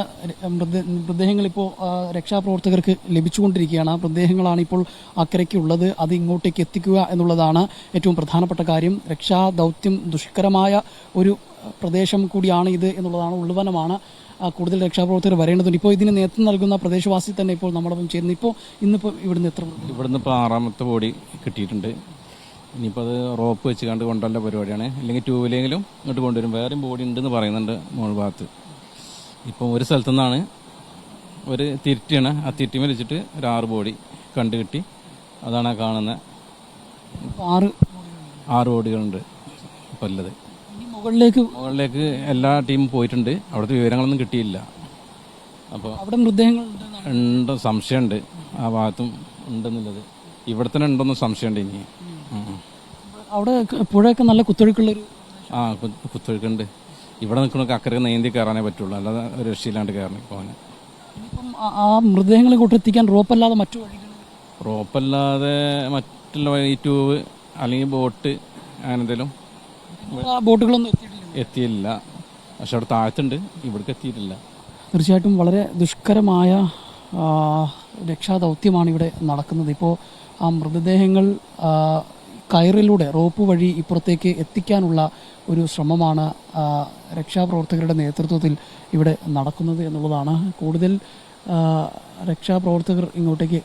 മൃതദേഹങ്ങൾ ഇപ്പോൾ രക്ഷാപ്രവർത്തകർക്ക് ലഭിച്ചുകൊണ്ടിരിക്കുകയാണ്. ആ മൃതദേഹങ്ങളാണ് ഇപ്പോൾ അക്കരയ്ക്കുള്ളത്. അത് ഇങ്ങോട്ടേക്ക് എത്തിക്കുക എന്നുള്ളതാണ് ഏറ്റവും പ്രധാനപ്പെട്ട കാര്യം. രക്ഷാദൗത്യം ദുഷ്കരമായ ഒരു പ്രദേശം കൂടിയാണ് ഇത് എന്നുള്ളതാണ്. ഉൾവനമാണ്. കൂടുതൽ രക്ഷാപ്രവർത്തകർ വരേണ്ടതുണ്ട്. ഇപ്പോൾ ഇതിന് നേതൃത്വം നൽകുന്ന പ്രദേശവാസി തന്നെ ഇപ്പോൾ നമ്മളൊപ്പം ചേരുന്നു. ഇന്നിപ്പോൾ ഇവിടുന്ന് ഇപ്പോൾ 6ാമത്തെ ബോഡി കിട്ടിയിട്ടുണ്ട്. ഇനിയിപ്പോൾ അത് റോപ്പ് വെച്ച് കണ്ട് കൊണ്ടുവരേണ്ട പരിപാടിയാണ്. അല്ലെങ്കിൽ 2 വീലെങ്കിലും ഇങ്ങോട്ട് കൊണ്ടുവരും. വേറെയും ബോഡി ഉണ്ടെന്ന് പറയുന്നുണ്ട് മുകൾ ഭാഗത്ത്. ഇപ്പോൾ ഒരു സ്ഥലത്തു നിന്നാണ് ഒരു തിരുട്ടിയാണ്. ആ തിരുട്ടിമേൽ വെച്ചിട്ട് ഒരു 6 ബോഡി കണ്ടു കിട്ടി. അതാണ് ആ കാണുന്ന 6 ബോഡികളുണ്ട് ഇപ്പോൾ ഉള്ളത്. മുകളിലേക്ക് എല്ലാ ടീമും പോയിട്ടുണ്ട്. അവിടുത്തെ വിവരങ്ങളൊന്നും കിട്ടിയില്ല. അപ്പോൾ അവിടെ മൃതദേഹങ്ങൾ ഉണ്ട്, സംശയമുണ്ട്. ആ ഭാഗത്തും ഉണ്ടെന്നുള്ളത്. ഇവിടെ തന്നെ ഉണ്ടോന്നും സംശയമുണ്ട്. ഇനി അവിടെ പുഴയൊക്കെ നല്ല കുത്തൊഴുക്കുള്ളൊരു കുത്തൊഴുക്കുണ്ട്. ഇവിടെ നിൽക്കണൊക്കെ അക്കരെ നീന്തി കയറാനേ പറ്റുള്ളൂ, അല്ലാതെ ഒരു രക്ഷയില്ലാണ്ട് കയറണം പോകാൻ. ആ മൃതദേഹങ്ങളെ കൂട്ടെത്തിക്കാൻ റോപ്പല്ലാതെ മറ്റുള്ള വഴി ട്യൂബ് അല്ലെങ്കിൽ ബോട്ട് അങ്ങനെ എന്തെങ്കിലും ബോട്ടുകളൊന്നും എത്തിയില്ല. പക്ഷെ അവിടെ താഴത്തുണ്ട്, ഇവിടേക്ക് എത്തിയിട്ടില്ല. തീർച്ചയായിട്ടും വളരെ ദുഷ്കരമായ രക്ഷാദൗത്യമാണ് ഇവിടെ നടക്കുന്നത്. ഇപ്പോൾ ആ മൃതദേഹങ്ങൾ കയറിലൂടെ റോപ്പ് വഴി ഇപ്പുറത്തേക്ക് എത്തിക്കാനുള്ള ഒരു ശ്രമമാണ് രക്ഷാപ്രവർത്തകരുടെ നേതൃത്വത്തിൽ ഇവിടെ നടക്കുന്നത് എന്നുള്ളതാണ്. കൂടുതൽ രക്ഷാപ്രവർത്തകർ ഇങ്ങോട്ടേക്ക്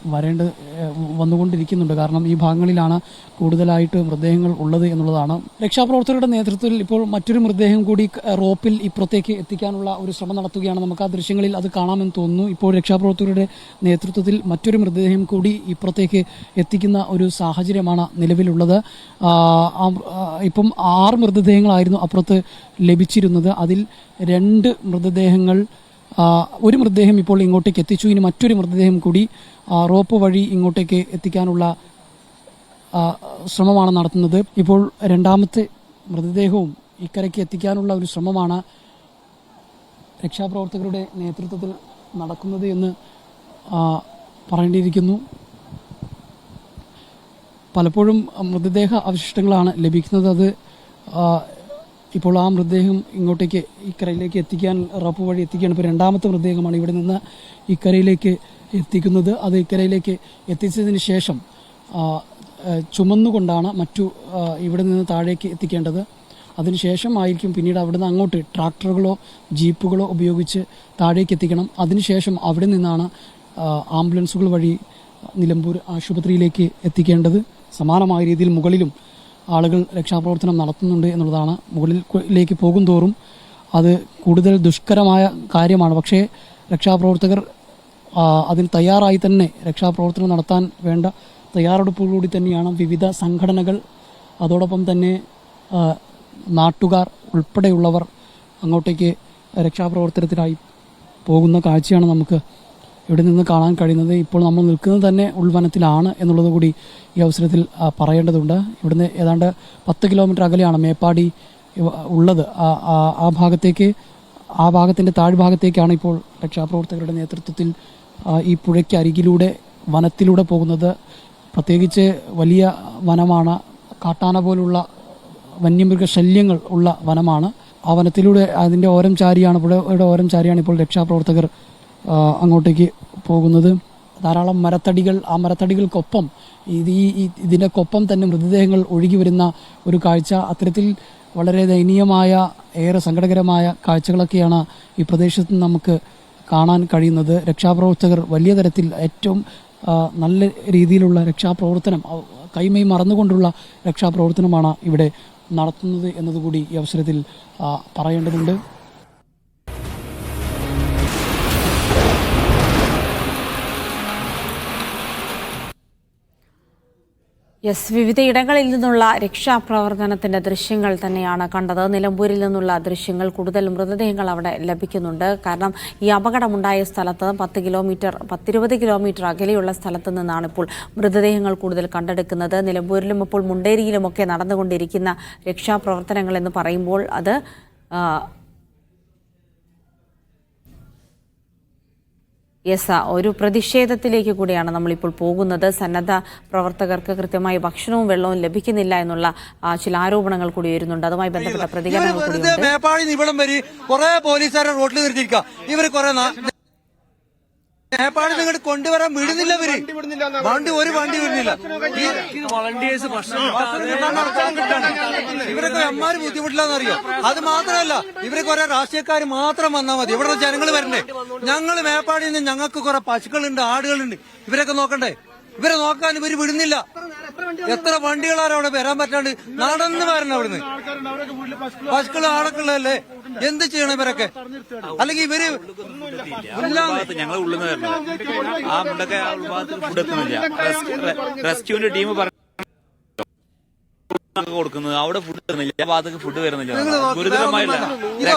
വന്നുകൊണ്ടിരിക്കുന്നുണ്ട്. കാരണം ഈ ഭാഗങ്ങളിലാണ് കൂടുതലായിട്ട് മൃതദേഹങ്ങൾ ഉള്ളത് എന്നുള്ളതാണ്. രക്ഷാപ്രവർത്തകരുടെ നേതൃത്വത്തിൽ ഇപ്പോൾ മറ്റൊരു മൃതദേഹം കൂടി റോപ്പിൽ ഇപ്പുറത്തേക്ക് എത്തിക്കാനുള്ള ഒരു ശ്രമം നടത്തുകയാണ്. നമുക്ക് ആ ദൃശ്യങ്ങളിൽ അത് കാണാമെന്ന് തോന്നുന്നു. ഇപ്പോൾ രക്ഷാപ്രവർത്തകരുടെ നേതൃത്വത്തിൽ മറ്റൊരു മൃതദേഹം കൂടി ഇപ്പുറത്തേക്ക് എത്തിക്കുന്ന ഒരു സാഹചര്യമാണ് നിലവിലുള്ളത്. ഇപ്പം 6 മൃതദേഹങ്ങളായിരുന്നു അപ്പുറത്ത് ലഭിച്ചിരുന്നത്. അതിൽ 2 മൃതദേഹങ്ങൾ, ഒരു മൃതദേഹം ഇപ്പോൾ ഇങ്ങോട്ടേക്ക് എത്തിച്ചു. ഇനി മറ്റൊരു മൃതദേഹം കൂടി റോപ്പ് വഴി ഇങ്ങോട്ടേക്ക് എത്തിക്കാനുള്ള ശ്രമമാണ് നടത്തുന്നത്. ഇപ്പോൾ 2ാമത്തെ മൃതദേഹവും ഇക്കരയ്ക്ക് എത്തിക്കാനുള്ള ഒരു ശ്രമമാണ് രക്ഷാപ്രവർത്തകരുടെ നേതൃത്വത്തിൽ നടക്കുന്നത് എന്ന് പറയേണ്ടിയിരിക്കുന്നു. പലപ്പോഴും മൃതദേഹ അവശിഷ്ടങ്ങളാണ് ലഭിക്കുന്നത്. അത് ഇപ്പോൾ ആ മൃതദേഹം ഇങ്ങോട്ടേക്ക് ഇക്കരയിലേക്ക് എത്തിക്കാൻ റോപ്പ് വഴി എത്തിക്കുകയാണ്. ഇപ്പോൾ രണ്ടാമത്തെ മൃതദേഹമാണ് ഇവിടെ നിന്ന് ഇക്കരയിലേക്ക് എത്തിക്കുന്നത്. അത് ഇക്കരയിലേക്ക് എത്തിച്ചതിന് ശേഷം ചുമന്നുകൊണ്ടാണ് ഇവിടെ നിന്ന് താഴേക്ക് എത്തിക്കേണ്ടത്. അതിനുശേഷമായിരിക്കും പിന്നീട് അവിടുന്ന് അങ്ങോട്ട് ട്രാക്ടറുകളോ ജീപ്പുകളോ ഉപയോഗിച്ച് താഴേക്ക് എത്തിക്കണം. അതിനുശേഷം അവിടെ നിന്നാണ് ആംബുലൻസുകൾ വഴി നിലമ്പൂർ ആശുപത്രിയിലേക്ക് എത്തിക്കേണ്ടത്. സമാനമായ രീതിയിൽ മുകളിലും ആളുകൾ രക്ഷാപ്രവർത്തനം നടത്തുന്നുണ്ട് എന്നുള്ളതാണ്. മുകളിലേക്ക് പോകും തോറും അത് കൂടുതൽ ദുഷ്കരമായ കാര്യമാണ്. പക്ഷേ രക്ഷാപ്രവർത്തകർ അതിന് തയ്യാറായി തന്നെ രക്ഷാപ്രവർത്തനം നടത്താൻ വേണ്ട തയ്യാറെടുപ്പുകളോടി തന്നെയാണ് വിവിധ സംഘടനകൾ, അതോടൊപ്പം തന്നെ നാട്ടുകാർ ഉൾപ്പെടെയുള്ളവർ അങ്ങോട്ടേക്ക് രക്ഷാപ്രവർത്തനത്തിനായി പോകുന്ന കാഴ്ചയാണ് നമുക്ക് ഇവിടെ നിന്ന് കാണാൻ കഴിയുന്നത്. ഇപ്പോൾ നമ്മൾ നിൽക്കുന്നത് തന്നെ ഉൾവനത്തിലാണ് എന്നുള്ളത് കൂടി ഈ അവസരത്തിൽ പറയേണ്ടതുണ്ട്. ഇവിടുന്ന് ഏതാണ്ട് 10 കിലോമീറ്റർ അകലെയാണ് മേപ്പാടി ഉള്ളത്. ആ ഭാഗത്തിന്റെ താഴ്ഭാഗത്തേക്കാണ് ഇപ്പോൾ രക്ഷാപ്രവർത്തകരുടെ നേതൃത്വത്തിൽ ഈ പുഴയ്ക്ക് അരികിലൂടെ വനത്തിലൂടെ പോകുന്നത്. പ്രത്യേകിച്ച് വലിയ വനമാണ്, കാട്ടാന പോലുള്ള വന്യമൃഗശല്യങ്ങൾ ഉള്ള വനമാണ്. ആ വനത്തിലൂടെ അതിന്റെ ഓരം ചാരിയാണ്, പുഴയുടെ ഓരം ചാരിയാണ് ഇപ്പോൾ രക്ഷാപ്രവർത്തകർ അങ്ങോട്ടേക്ക് പോകുന്നത്. ധാരാളം മരത്തടികൾ, ആ മരത്തടികൾക്കൊപ്പം ഇതിനൊപ്പം തന്നെ മൃതദേഹങ്ങൾ ഒഴുകി വരുന്ന ഒരു കാഴ്ച. അത്തരത്തിൽ വളരെ ദയനീയമായ, ഏറെ സങ്കടകരമായ കാഴ്ചകളൊക്കെയാണ് ഈ പ്രദേശത്ത് നമുക്ക് കാണാൻ കഴിയുന്നത്. രക്ഷാപ്രവർത്തകർ വലിയ തരത്തിൽ ഏറ്റവും നല്ല രീതിയിലുള്ള രക്ഷാപ്രവർത്തനം, കൈമൈ മറന്നുകൊണ്ടുള്ള രക്ഷാപ്രവർത്തനമാണ് ഇവിടെ നടത്തുന്നത് എന്നതുകൂടി ഈ അവസരത്തിൽ പറയേണ്ടതുണ്ട്. വിവിധയിടങ്ങളിൽ നിന്നുള്ള രക്ഷാപ്രവർത്തനത്തിന്റെ ദൃശ്യങ്ങൾ തന്നെയാണ് കണ്ടത്. നിലമ്പൂരിൽ നിന്നുള്ള ദൃശ്യങ്ങൾ, കൂടുതൽ മൃതദേഹങ്ങൾ അവിടെ ലഭിക്കുന്നുണ്ട്. കാരണം ഈ അപകടമുണ്ടായ സ്ഥലത്ത് 10-20 കിലോമീറ്റർ അകലെയുള്ള സ്ഥലത്ത് നിന്നാണ് ഇപ്പോൾ മൃതദേഹങ്ങൾ കൂടുതൽ കണ്ടെടുക്കുന്നത്. നിലമ്പൂരിലും ഇപ്പോൾ മുണ്ടേരിയിലുമൊക്കെ നടന്നുകൊണ്ടിരിക്കുന്ന രക്ഷാപ്രവർത്തനങ്ങൾ എന്ന് പറയുമ്പോൾ അത് ഒരു പ്രതിഷേധത്തിലേക്ക് കൂടിയാണ് നമ്മളിപ്പോൾ പോകുന്നത്. സന്നദ്ധ പ്രവർത്തകർക്ക് കൃത്യമായി ഭക്ഷണവും വെള്ളവും ലഭിക്കുന്നില്ല എന്നുള്ള ചില ആരോപണങ്ങൾ കൂടി വരുന്നുണ്ട്. അതുമായി ബന്ധപ്പെട്ട പ്രതികരണങ്ങൾ കൂടിയുണ്ട്. മേപ്പാടി ഇവിടം വരെ കുറെ പോലീസുകാരെ റോഡിൽ നിർത്തിയിരിക്കുക. ഇവർ കുറെ മേപ്പാടി നിങ്ങോട്ട് കൊണ്ടുവരാൻ വിടുന്നില്ല. ഒരു വണ്ടി വിടുന്നില്ല. ഇവരൊക്കെ എമ്മാര് ബുദ്ധിമുട്ടില്ലാന്നറിയോ? അത് മാത്രമല്ല, ഇവര് കുറെ രാഷ്ട്രീയക്കാർ മാത്രം വന്നാൽ മതി. ഇവിടെ ജനങ്ങൾ വരണ്ടേ? ഞങ്ങൾ മേപ്പാടിയിൽ നിന്ന് ഞങ്ങൾക്ക് കുറെ പശുക്കളുണ്ട്, ആടുകളുണ്ട്. ഇവരൊക്കെ നോക്കണ്ടേ? ഇവരെ നോക്കാൻ ഇവര് വിടുന്നില്ല. എത്ര വണ്ടികളാണ് അവിടെ വരാൻ പറ്റാണ്ട് നടന്ന് വരണം. അവിടുന്ന് പശുക്കളും ആടൊക്കെയുള്ളതല്ലേ? എന്ത് ചെയ്യണം ഇവരൊക്കെ? അല്ലെങ്കിൽ ഇവര് ഞങ്ങൾ ഉള്ളിൽ നിന്ന് വരണം. ആ മുണ്ടൊക്കെ ഫുഡ് എത്തുന്നില്ല. റെസ്ക്യൂവിന്റെ ടീം കൊടുക്കുന്നത് അവിടെ ഫുഡ് വരുന്നില്ല, ഭാഗത്തേക്ക് ഫുഡ് വരുന്നില്ല. ഗുരുതരമായില്ല.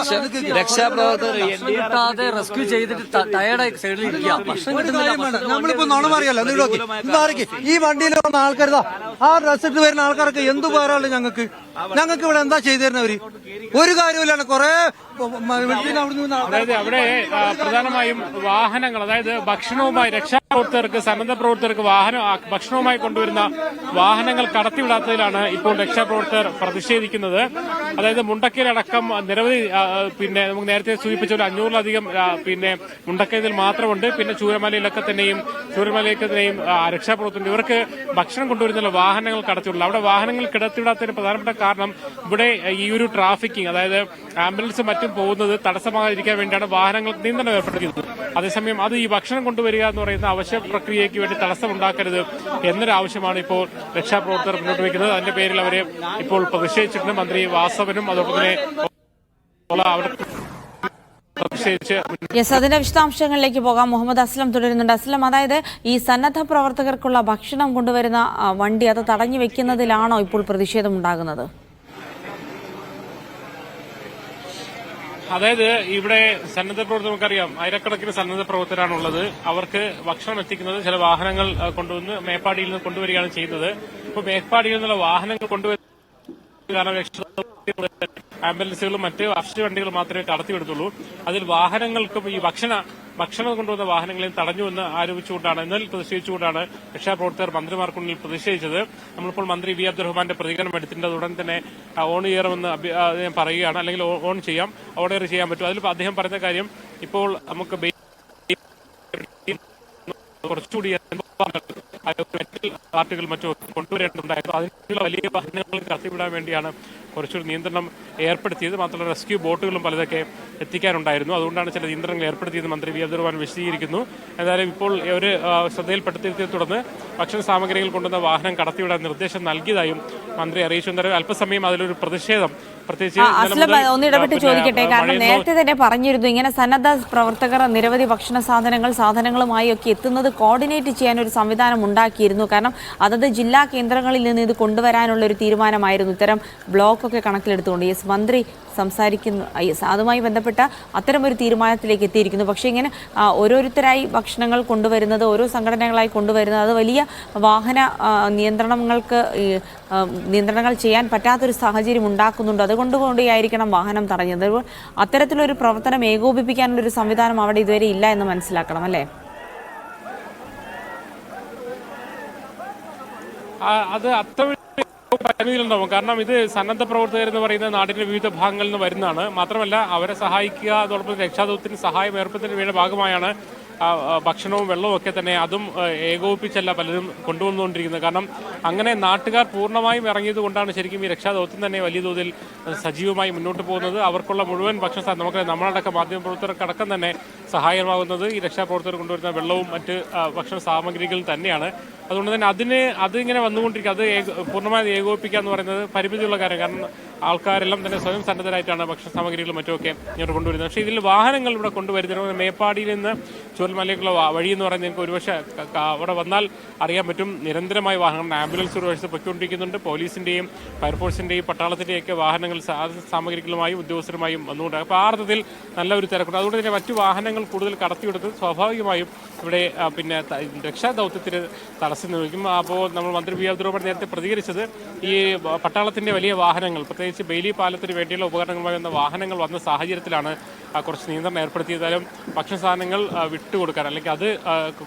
രക്ഷാപ്രവർത്തകർ റെസ്ക്യൂ ചെയ്തിട്ട് ടയർഡായി സൈഡിൽ നമ്മളിപ്പോ നുണ പറയല്ലോ. ഈ വണ്ടിയിൽ വന്ന ആൾക്കാരുതാ, ആ ഡ്രസ് ഇട്ട് വരുന്ന ആൾക്കാരൊക്കെ എന്തു പറയാനുള്ളൂ? ഞങ്ങൾക്ക് ഇവിടെ എന്താ ചെയ്തു തരുന്നവര്? ഒരു കാര്യമില്ലാണ്. കുറെ അതായത് അവിടെ പ്രധാനമായും വാഹനങ്ങൾ, അതായത് ഭക്ഷണവുമായി രക്ഷാപ്രവർത്തകർക്ക്, സന്നദ്ധ പ്രവർത്തകർക്ക് ഭക്ഷണവുമായി കൊണ്ടുവരുന്ന വാഹനങ്ങൾ കടത്തിവിടാത്തതിലാണ് ഇപ്പോൾ രക്ഷാപ്രവർത്തകർ പ്രതിഷേധിക്കുന്നത്. അതായത് മുണ്ടക്കയിലടക്കം നിരവധി നമുക്ക് നേരത്തെ സൂചിപ്പിച്ച ഒരു 500-ലധികം മുണ്ടക്കയിൽ മാത്രമുണ്ട്. പിന്നെ ചൂരമലയിലൊക്കെ തന്നെയും രക്ഷാപ്രവർത്തകർ ഇവർക്ക് ഭക്ഷണം കൊണ്ടുവരുന്ന വാഹനങ്ങൾ കടത്തിവിടില്ല. അവിടെ വാഹനങ്ങൾ കടത്തിവിടാത്തതിന് പ്രധാനപ്പെട്ട കാരണം ഇവിടെ ഈ ഒരു ട്രാഫിക്കിംഗ്, അതായത് ആംബുലൻസും മറ്റും പോകുന്നത് തടസ്സമാകാതിരിക്കാൻ വേണ്ടിയാണ് വാഹനങ്ങൾ നിയന്ത്രണം ഏർപ്പെടുത്തിയത്. അതേസമയം അത് ഈ ഭക്ഷണം കൊണ്ടുവരിക എന്ന് പറയുന്ന അവശ്യ പ്രക്രിയയ്ക്ക് വേണ്ടി തടസ്സമുണ്ടാക്കരുത് എന്നൊരു ആവശ്യമാണ് ഇപ്പോൾ രക്ഷാപ്രവർത്തകർ മുന്നോട്ട് വയ്ക്കുന്നത്. അതിന്റെ പേരിൽ അവരെ ഇപ്പോൾ പ്രതിഷേധിച്ചിട്ടുണ്ട്. മന്ത്രി വാസവനും അതോടൊപ്പം തന്നെ അതിന്റെ വിശദാംശങ്ങളിലേക്ക് പോകാം. മുഹമ്മദ് അസ്ലം തുടരുന്നുണ്ട്. അസ്ലം, അതായത് ഈ സന്നദ്ധ പ്രവർത്തകർക്കുള്ള ഭക്ഷണം കൊണ്ടുവരുന്ന വണ്ടി അത് തടഞ്ഞു വെക്കുന്നതിലാണോ ഇപ്പോൾ പ്രതിഷേധം ഉണ്ടാകുന്നത്? അതായത് ഇവിടെ സന്നദ്ധ പ്രവർത്തകർ, നമുക്കറിയാം ആയിരക്കണക്കിന് സന്നദ്ധ പ്രവർത്തകരാണുള്ളത്. അവർക്ക് ഭക്ഷണം എത്തിക്കുന്നത് ചില വാഹനങ്ങൾ കൊണ്ടുവന്ന് മേപ്പാടിയിൽ നിന്ന് കൊണ്ടുവരികയാണ് ചെയ്യുന്നത്. ഇപ്പൊ മേപ്പാടിയിൽ നിന്നുള്ള വാഹനങ്ങൾ കൊണ്ടുവരുന്ന ആംബുലൻസുകളും മറ്റ് അവശ്യ വണ്ടികൾ മാത്രമേ കടത്തിവിടുത്തുള്ളൂ. അതിൽ വാഹനങ്ങൾക്കും ഈ ഭക്ഷണ ഭക്ഷണം കൊണ്ടുവന്ന വാഹനങ്ങളെയും തടഞ്ഞുവെന്ന് ആരോപിച്ചുകൊണ്ടാണ് എന്നാൽ പ്രതിഷേധിച്ചുകൊണ്ടാണ് രക്ഷാപ്രവർത്തകർ മന്ത്രിമാർക്ക് മുന്നിൽ പ്രതിഷേധിച്ചത്. നമ്മളിപ്പോൾ മന്ത്രി വി അബ്ദുറഹ്മാന്റെ പ്രതികരണം എടുത്തിട്ടുണ്ട്. ഉടൻ തന്നെ ഓൺ ചെയ്യണമെന്ന് അദ്ദേഹം പറയുകയാണ്, അല്ലെങ്കിൽ ഓൺ ചെയ്യാം, ഓൺ എയർ ചെയ്യാൻ പറ്റും. അതിൽ അദ്ദേഹം പറയുന്ന കാര്യം ഇപ്പോൾ നമുക്ക് കുറച്ചുകൂടി പാർട്ടികൾ മറ്റും കൊണ്ടുവരേണ്ടതുണ്ടായിരുന്നു. അതിനുള്ള വലിയ വാഹനങ്ങൾ കടത്തിവിടാൻ വേണ്ടിയാണ് കുറച്ചൊരു നിയന്ത്രണം ഏർപ്പെടുത്തിയത്. മാത്രമല്ല റെസ്ക്യൂ ബോട്ടുകളും പലതൊക്കെ എത്തിക്കാനുണ്ടായിരുന്നു. അതുകൊണ്ടാണ് ചില നിയന്ത്രണങ്ങൾ ഏർപ്പെടുത്തിയത് മന്ത്രി വി അബ്ദുറഹ്മാൻ വിശദീകരിക്കുന്നു. എന്തായാലും ഇപ്പോൾ ഒരു ശ്രദ്ധയിൽപ്പെടുത്തിയതിനെ തുടർന്ന് ഭക്ഷണ സാമഗ്രികൾ കൊണ്ടുവന്ന വാഹനം കടത്തിവിടാൻ നിർദ്ദേശം നൽകിയതായും മന്ത്രി അറിയിച്ചു. എന്തായാലും അല്പസമയം അതിലൊരു പ്രതിഷേധം ഒന്ന് ഇടപെട്ട് ചോദിക്കട്ടെ, കാരണം നേരത്തെ തന്നെ പറഞ്ഞിരുന്നു ഇങ്ങനെ സന്നദ്ധ പ്രവർത്തകർ നിരവധി ഭക്ഷണ സാധനങ്ങളുമായി ഒക്കെ എത്തുന്നത് കോർഡിനേറ്റ് ചെയ്യാൻ ഒരു സംവിധാനം ഉണ്ടാക്കിയിരുന്നു. കാരണം അതത് ജില്ലാ കേന്ദ്രങ്ങളിൽ നിന്ന് ഇത് കൊണ്ടുവരാനുള്ള ഒരു തീരുമാനമായിരുന്നു ഇത്തരം ബ്ലോക്കൊക്കെ കണക്കിലെടുത്തുകൊണ്ട്. മന്ത്രി സംസാരിക്കുന്നു, അതുമായി ബന്ധപ്പെട്ട അത്തരമൊരു തീരുമാനത്തിലേക്ക് എത്തിയിരിക്കുന്നു. പക്ഷേ ഇങ്ങനെ ഓരോരുത്തരായി ഭക്ഷണങ്ങൾ കൊണ്ടുവരുന്നത്, ഓരോ സംഘടനകളായി കൊണ്ടുവരുന്നത്, അത് വലിയ വാഹന നിയന്ത്രണങ്ങൾ ചെയ്യാൻ പറ്റാത്തൊരു സാഹചര്യം ഉണ്ടാക്കുന്നുണ്ട്. അതുകൊണ്ടുകൂടിയായിരിക്കണം വാഹനം തടഞ്ഞത്. അത്തരത്തിലൊരു പ്രവർത്തനം ഏകോപിപ്പിക്കാനുള്ളൊരു സംവിധാനം അവിടെ ഇതുവരെ ഇല്ല എന്ന് മനസ്സിലാക്കണം, അല്ലേ? അത് അത്ര പരിമിതിയിലുണ്ടാവും. കാരണം ഇത് സന്നദ്ധ പ്രവർത്തകർ എന്ന് പറയുന്നത് നാടിന്റെ വിവിധ ഭാഗങ്ങളിൽ നിന്ന് വരുന്നതാണ്. മാത്രമല്ല അവരെ സഹായിക്കുക, അതോടൊപ്പം രക്ഷാദൗത്യത്തിന് സഹായം ഏർപ്പെടുത്തുന്നതിന്റെ ഭാഗമായാണ് ഭക്ഷണവും വെള്ളവും ഒക്കെ തന്നെ അതും ഏകോപിപ്പിച്ചല്ല പലരും കൊണ്ടുവന്നുകൊണ്ടിരിക്കുന്നത്. കാരണം അങ്ങനെ നാട്ടുകാർ പൂർണ്ണമായും ഇറങ്ങിയത് കൊണ്ടാണ് ശരിക്കും ഈ രക്ഷാദൗത്യം തന്നെ വലിയ തോതിൽ സജീവമായി മുന്നോട്ട് പോകുന്നത്. അവർക്കുള്ള മുഴുവൻ ഭക്ഷണ നമുക്ക് നമ്മളടക്കം മാധ്യമപ്രവർത്തകർക്കടക്കം തന്നെ സഹായമാകുന്നത് ഈ രക്ഷാപ്രവർത്തകർ കൊണ്ടുവരുന്ന വെള്ളവും മറ്റ് ഭക്ഷണ സാമഗ്രികളും തന്നെയാണ്. അതുകൊണ്ട് തന്നെ അതിങ്ങനെ വന്നുകൊണ്ടിരിക്കുക, അത് പൂർണ്ണമായി ഏകോപിപ്പിക്കുക എന്ന് പറയുന്നത് പരിമിതിയുള്ള കാര്യം. കാരണം ആൾക്കാരെല്ലാം തന്നെ സ്വയം സന്നദ്ധരായിട്ടാണ് ഭക്ഷണ സാമഗ്രികളും മറ്റുമൊക്കെ ഇങ്ങോട്ട് കൊണ്ടുവരുന്നത്. പക്ഷേ ഇതിൽ വാഹനങ്ങൾ ഇവിടെ കൊണ്ടുവരുന്നത് മേപ്പാടിയിൽ നിന്ന് ചൂരൽമലയ്ക്കുള്ള വഴി എന്ന് പറയുന്നത് നിങ്ങൾക്ക് ഒരുപക്ഷെ അവിടെ വന്നാൽ അറിയാൻ പറ്റും. നിരന്തരമായി വാഹനങ്ങൾ ആംബുലൻസ് ഒരു വശത്ത് പൊയ്ക്കൊണ്ടിരിക്കുന്നുണ്ട്. പോലീസിന്റെയും ഫയർഫോഴ്സിന്റെയും പട്ടാളത്തിന്റെയും ഒക്കെ വാഹനങ്ങൾ സാമഗ്രികളുമായും ഉദ്യോഗസ്ഥരുമായും വന്നുകൊണ്ട് അപ്പോൾ ആ അർത്ഥത്തിൽ നല്ല ഒരു തിരക്കുണ്ട്. അതുകൊണ്ട് തന്നെ മറ്റു വാഹനങ്ങൾ കൂടുതൽ കടത്തിവിടുന്നത് സ്വാഭാവികമായും ഇവിടെ പിന്നെ രക്ഷാദൗത്യത്തിന് തടസ്സം നിൽക്കും. അപ്പോൾ നമ്മൾ മന്ത്രി വി അബ്ദുറഹ്മാൻ നേരത്തെ പ്രതികരിച്ചത് ഈ പട്ടാളത്തിന്റെ വലിയ വാഹനങ്ങൾ, പ്രത്യേകിച്ച് ബെയിലി പാലത്തിന് വേണ്ടിയുള്ള ഉപകരണങ്ങളുമായി വന്ന വാഹനങ്ങൾ വന്ന സാഹചര്യത്തിലാണ് കുറച്ച് നിയന്ത്രണം ഏർപ്പെടുത്തിയതായാലും ഭക്ഷണ സാധനങ്ങൾ വിട്ടുകൊടുക്കാൻ അല്ലെങ്കിൽ അത്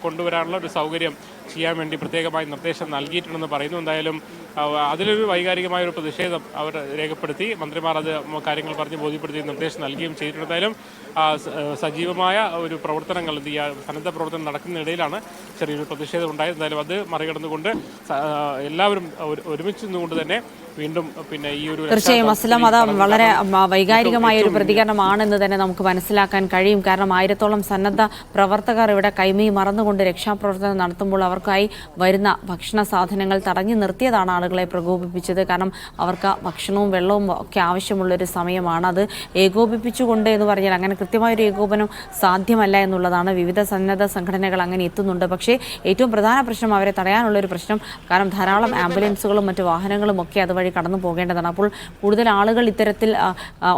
കൊണ്ടുവരാനുള്ള ഒരു സൗകര്യം ചെയ്യാൻ വേണ്ടി പ്രത്യേകമായി നിർദ്ദേശം നൽകിയിട്ടുണ്ടെന്ന് പറയുന്നു. എന്തായാലും അതിലൊരു വൈകാരികമായ ഒരു പ്രതിഷേധം അവർ രേഖപ്പെടുത്തി. മന്ത്രിമാർ അത് കാര്യങ്ങൾ പറഞ്ഞ് ബോധ്യപ്പെടുത്തി നിർദ്ദേശം നൽകുകയും ചെയ്തിട്ടുണ്ട്. എന്തായാലും സജീവമായ ഒരു പ്രവർത്തനങ്ങൾ സന്നദ്ധ പ്രവർത്തനം നടക്കുന്നതിനിടയിലാണ് ചെറിയൊരു പ്രതിഷേധം ഉണ്ടായത്. എന്തായാലും അത് മറികടന്നുകൊണ്ട് എല്ലാവരും ഒരുമിച്ച് നിന്നുകൊണ്ട് തന്നെ വീണ്ടും പിന്നെ ഈ ഒരു തീർച്ചയായും അസ്ലം, അത് വളരെ വൈകാരികമായ ഒരു പ്രതികരണമാണെന്ന് തന്നെ നമുക്ക് മനസ്സിലാക്കാൻ കഴിയും. കാരണം 1000-ഓളം സന്നദ്ധ പ്രവർത്തകർ ഇവിടെ കൈമീ മറന്നുകൊണ്ട് രക്ഷാപ്രവർത്തനം നടത്തുമ്പോൾ അവർക്കായി വരുന്ന ഭക്ഷണ സാധനങ്ങൾ തടഞ്ഞു നിർത്തിയതാണ് ആളുകളെ പ്രകോപിപ്പിച്ചത്. കാരണം അവർക്ക് ഭക്ഷണവും വെള്ളവും ഒക്കെ ആവശ്യമുള്ളൊരു സമയമാണ്. അത് ഏകോപിപ്പിച്ചുകൊണ്ട് എന്ന് പറഞ്ഞാൽ അങ്ങനെ കൃത്യമായൊരു ഏകോപനം സാധ്യമല്ല എന്നുള്ളതാണ്. വിവിധ സന്നദ്ധ സംഘടനകൾ അങ്ങനെ എത്തുന്നുണ്ട്. പക്ഷേ ഏറ്റവും പ്രധാന പ്രശ്നം അവരെ തടയാനുള്ളൊരു പ്രശ്നം, കാരണം ധാരാളം ആംബുലൻസുകളും മറ്റു വാഹനങ്ങളും ഒക്കെ അതുവഴി കടന്നു പോകേണ്ടതാണ്. അപ്പോൾ കൂടുതൽ ആളുകൾ ഇത്തരത്തിൽ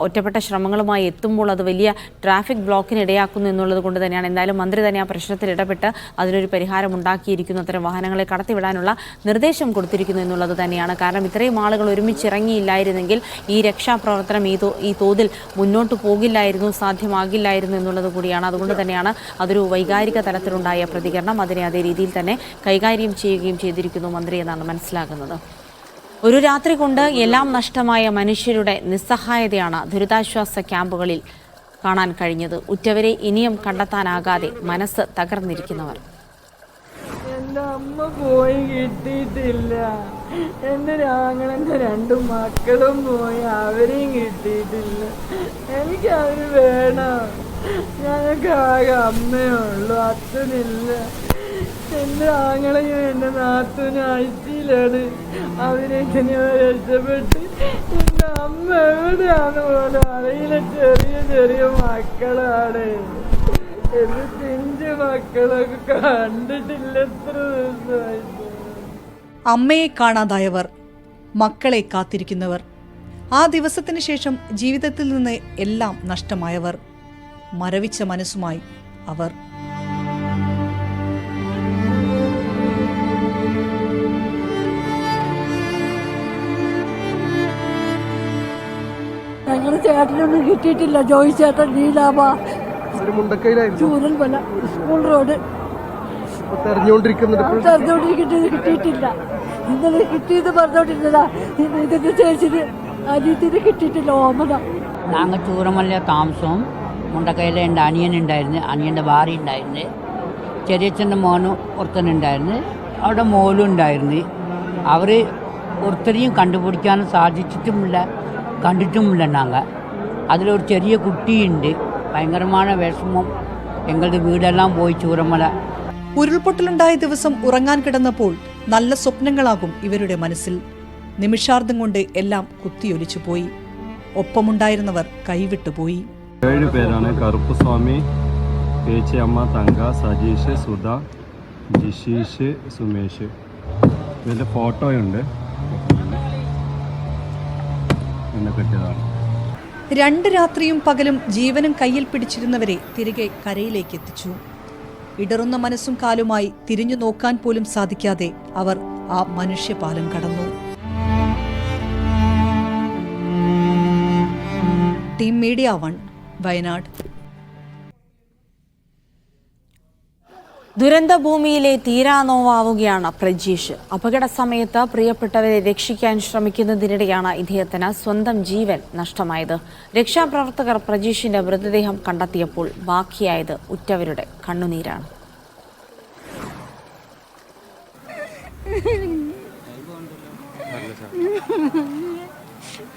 ഒറ്റപ്പെട്ട ശ്രമങ്ങളുമായി എത്തുമ്പോൾ അത് വലിയ ട്രാഫിക് ബ്ലോക്കിന് ഇടയാക്കുന്നു എന്നുള്ളത് കൊണ്ട് തന്നെയാണ്. എന്തായാലും മന്ത്രി തന്നെ ആ പ്രശ്നത്തിൽ ഇടപെട്ട് അതിനൊരു പരിഹാരം ഉണ്ടാക്കിയിരിക്കുന്നു. അത്തരം വാഹനങ്ങളെ കടത്തിവിടാനുള്ള നിർദ്ദേശം കൊടുത്തിരിക്കുന്നു എന്നുള്ളത് തന്നെയാണ്. കാരണം ഇത്രയും ആളുകൾ ഒരുമിച്ചിറങ്ങിയില്ലായിരുന്നെങ്കിൽ ഈ രക്ഷാപ്രവർത്തനം ഈ തോതിൽ മുന്നോട്ട് പോകില്ലായിരുന്നു, സാധ്യമാകില്ലായിരുന്നു എന്നുള്ളത് കൂടിയാണ്. അതുകൊണ്ട് തന്നെയാണ് അതൊരു വൈകാരിക തലത്തിലുണ്ടായ പ്രതികരണം. അതിനെ അതേ രീതിയിൽ തന്നെ കൈകാര്യം ചെയ്യുകയും ചെയ്തിരിക്കുന്നു മന്ത്രി എന്നാണ് മനസ്സിലാകുന്നത്. ഒരു രാത്രി കൊണ്ട് എല്ലാം നഷ്ടമായ മനുഷ്യരുടെ നിസ്സഹായതയാണ് ദുരിതാശ്വാസ ക്യാമ്പുകളിൽ കാണാൻ കഴിഞ്ഞത്. ഉറ്റവരെ ഇനിയും കണ്ടെത്താനാകാതെ മനസ്സ് തകർന്നിരിക്കുന്നവർ. എൻ്റെ അമ്മ പോയി കിട്ടിയിട്ടില്ല. എൻ്റെ ആങ്ങളെൻ്റെ 2 മക്കളും പോയി, അവരെയും കിട്ടിയിട്ടില്ല. എനിക്കവർ വേണം. ഞങ്ങൾക്ക് ആകെ അമ്മയേ ഉള്ളൂ, അച്ഛനില്ല. എൻ്റെ ആങ്ങളെയും എൻ്റെ നാത്തൂനും ഐസിയിലാണ്. അവരെങ്ങനെയോ രക്ഷപ്പെട്ട്. എൻ്റെ അമ്മ എവിടെയാണ് പോലും അറിയില്ല. ചെറിയ മക്കളാണ്. എൻ്റെ പിഞ്ചു മക്കളൊക്കെ കണ്ടിട്ടില്ല. എത്ര ദിവസമായിട്ട് അമ്മയെ കാണാതായവർ, മക്കളെ കാത്തിരിക്കുന്നവർ, ആ ദിവസത്തിന് ശേഷം ജീവിതത്തിൽ നിന്ന് എല്ലാം നഷ്ടമായവർ, മരവിച്ച മനസ്സുമായി അവർ. ഞങ്ങളുടെ ചേട്ടനൊന്നും കിട്ടിയിട്ടില്ല. ജോയി ചേട്ടൻ, ലീലാമ്മ, ചൂരൽമല സ്കൂൾ റോഡ് തെരഞ്ഞുകൊണ്ടിരിക്കുന്നത് കിട്ടിയിട്ടില്ല. ഇന്നലെ കിട്ടിയത് പറഞ്ഞോണ്ടിരുന്നതാ. ഇതിന്റെ ചേച്ചിന് അനിയത്തിന് കിട്ടിയിട്ടില്ല. ഓമന ഞങ്ങൾ ചൂരമല താമസവും മുണ്ടക്കയിലെ എൻ്റെ അനിയനുണ്ടായിരുന്നു, അനിയൻ്റെ ഭാര്യ ഉണ്ടായിരുന്നു, ചെറിയച്ഛൻ്റെ മോനും ഒരുത്തനുണ്ടായിരുന്നു, അവിടെ മോളും ഉണ്ടായിരുന്നു. അവർ ഒരുത്തരെയും കണ്ടുപിടിക്കാനും സാധിച്ചിട്ടുമില്ല, കണ്ടിട്ടുമില്ല. ഞങ്ങൾ അതിലൊരു ചെറിയ കുട്ടിയുണ്ട്. ഭയങ്കരമായ വിഷമം. ഞങ്ങളുടെ വീടെല്ലാം പോയി ചൂരമല. ഉരുൾപൊട്ടലുണ്ടായ ദിവസം ഉറങ്ങാൻ കിടന്നപ്പോൾ നല്ല സ്വപ്നങ്ങളാകും ഇവരുടെ മനസ്സിൽ. നിമിഷാർദ്ധം കൊണ്ട് എല്ലാം കുത്തിയൊലിച്ചു പോയി. ഒപ്പമുണ്ടായിരുന്നവർ കൈവിട്ടുപോയി. 7 പേരാണ്. കറുപ്പുസ്വാമി, പേച്ചിയമ്മ, തങ്ക, സജീഷ്, സുധ, ജിഷീഷ്, സുമേഷ്. ഇതിൻ്റെ ഫോട്ടോയുണ്ട്. എന്നെ കിട്ടിയതാണ്. 2 രാത്രിയും പകലും ജീവനും കയ്യിൽ പിടിച്ചിരുന്നവരെ തിരികെ കരയിലേക്ക് എത്തിച്ചു. ഇടറുന്ന മനസ്സും കാലുമായി തിരിഞ്ഞു നോക്കാൻ പോലും സാധിക്കാതെ അവർ ആ മനുഷ്യപാലം കടന്നു. Team media 1 Wayanad. ദുരന്തഭൂമിയിലെ തീരാനോവാവുകയാണ് പ്രജീഷ്. അപകട സമയത്ത് പ്രിയപ്പെട്ടവരെ രക്ഷിക്കാൻ ശ്രമിക്കുന്നതിനിടെയാണ് ഇദ്ദേഹത്തിന് സ്വന്തം ജീവൻ നഷ്ടമായത്. രക്ഷാപ്രവർത്തകർ പ്രജീഷിന്റെ മൃതദേഹം കണ്ടെത്തിയപ്പോൾ ബാക്കിയായത് ഉറ്റവരുടെ കണ്ണുനീരാണ്.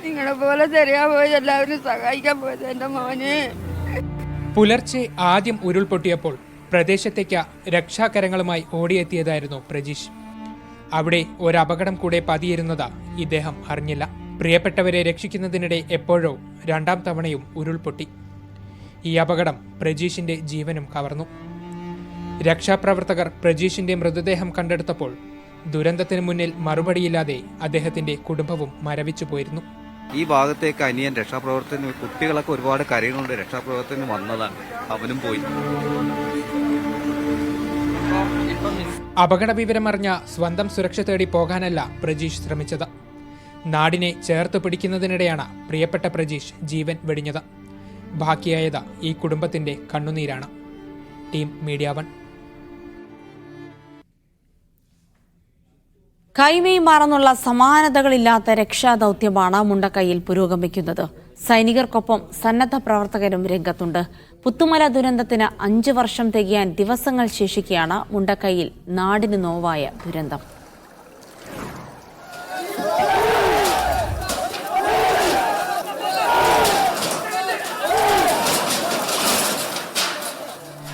നിങ്ങളെ പോലെ തരാൻ പോയത് എല്ലാവരും സഹായിക്കാൻ പോയത് എന്റെ മോന്. പുലർച്ചെ ആദ്യം ഉരുൾപൊട്ടിയപ്പോൾ പ്രദേശത്തേക്ക് രക്ഷാകരങ്ങളുമായി ഓടിയെത്തിയതായിരുന്നു പ്രജീഷ്. അവിടെ ഒരപകടം കൂടെ പതിയിരുന്നത് ഇദ്ദേഹം അറിഞ്ഞില്ല. പ്രിയപ്പെട്ടവരെ രക്ഷിക്കുന്നതിനിടെ എപ്പോഴോ 2ാം തവണയും ഉരുൾപൊട്ടി. ഈ അപകടം പ്രജീഷിന്റെ ജീവനും കവർന്നു. രക്ഷാപ്രവർത്തകർ പ്രജീഷിന്റെ മൃതദേഹം കണ്ടെടുത്തപ്പോൾ ദുരന്തത്തിന് മുന്നിൽ മറുപടിയില്ലാതെ അദ്ദേഹത്തിന്റെ കുടുംബവും മരവിച്ചു പോയിരുന്നു. ഈ ഭാഗത്തേക്ക് അനിയൻ രക്ഷാപ്രവർത്തന കുട്ടികളൊക്കെ ഒരുപാട് കരയുന്നുണ്ട്. രക്ഷാപ്രവർത്തനം വന്നതാണ്, അവനും പോയി. അപകട വിവരമറിഞ്ഞ സ്വന്തം സുരക്ഷ തേടി പോകാനല്ല പ്രജീഷ് ശ്രമിച്ചത്. നാടിനെ ചേർത്ത് പിടിക്കുന്നതിനിടെയാണ് പ്രിയപ്പെട്ട പ്രജീഷ് ജീവൻ വെടിഞ്ഞത്. ബാക്കിയായത് ഈ കുടുംബത്തിന്റെ കണ്ണുനീരാണ്. Team media 1. കൈമേയ് മറന്നുള്ള സമാനതകളില്ലാത്ത രക്ഷാദൌത്യമാണ് മുണ്ടക്കൈയിൽ പുരോഗമിക്കുന്നത്. സൈനികർക്കൊപ്പം സന്നദ്ധ പ്രവർത്തകരും രംഗത്തുണ്ട്. പുത്തുമല ദുരന്തത്തിന് 5 വർഷം തികയാൻ ദിവസങ്ങൾ ശേഷിക്കെയാണ് മുണ്ടക്കൈയിൽ നാടിന് നോവായ ദുരന്തം.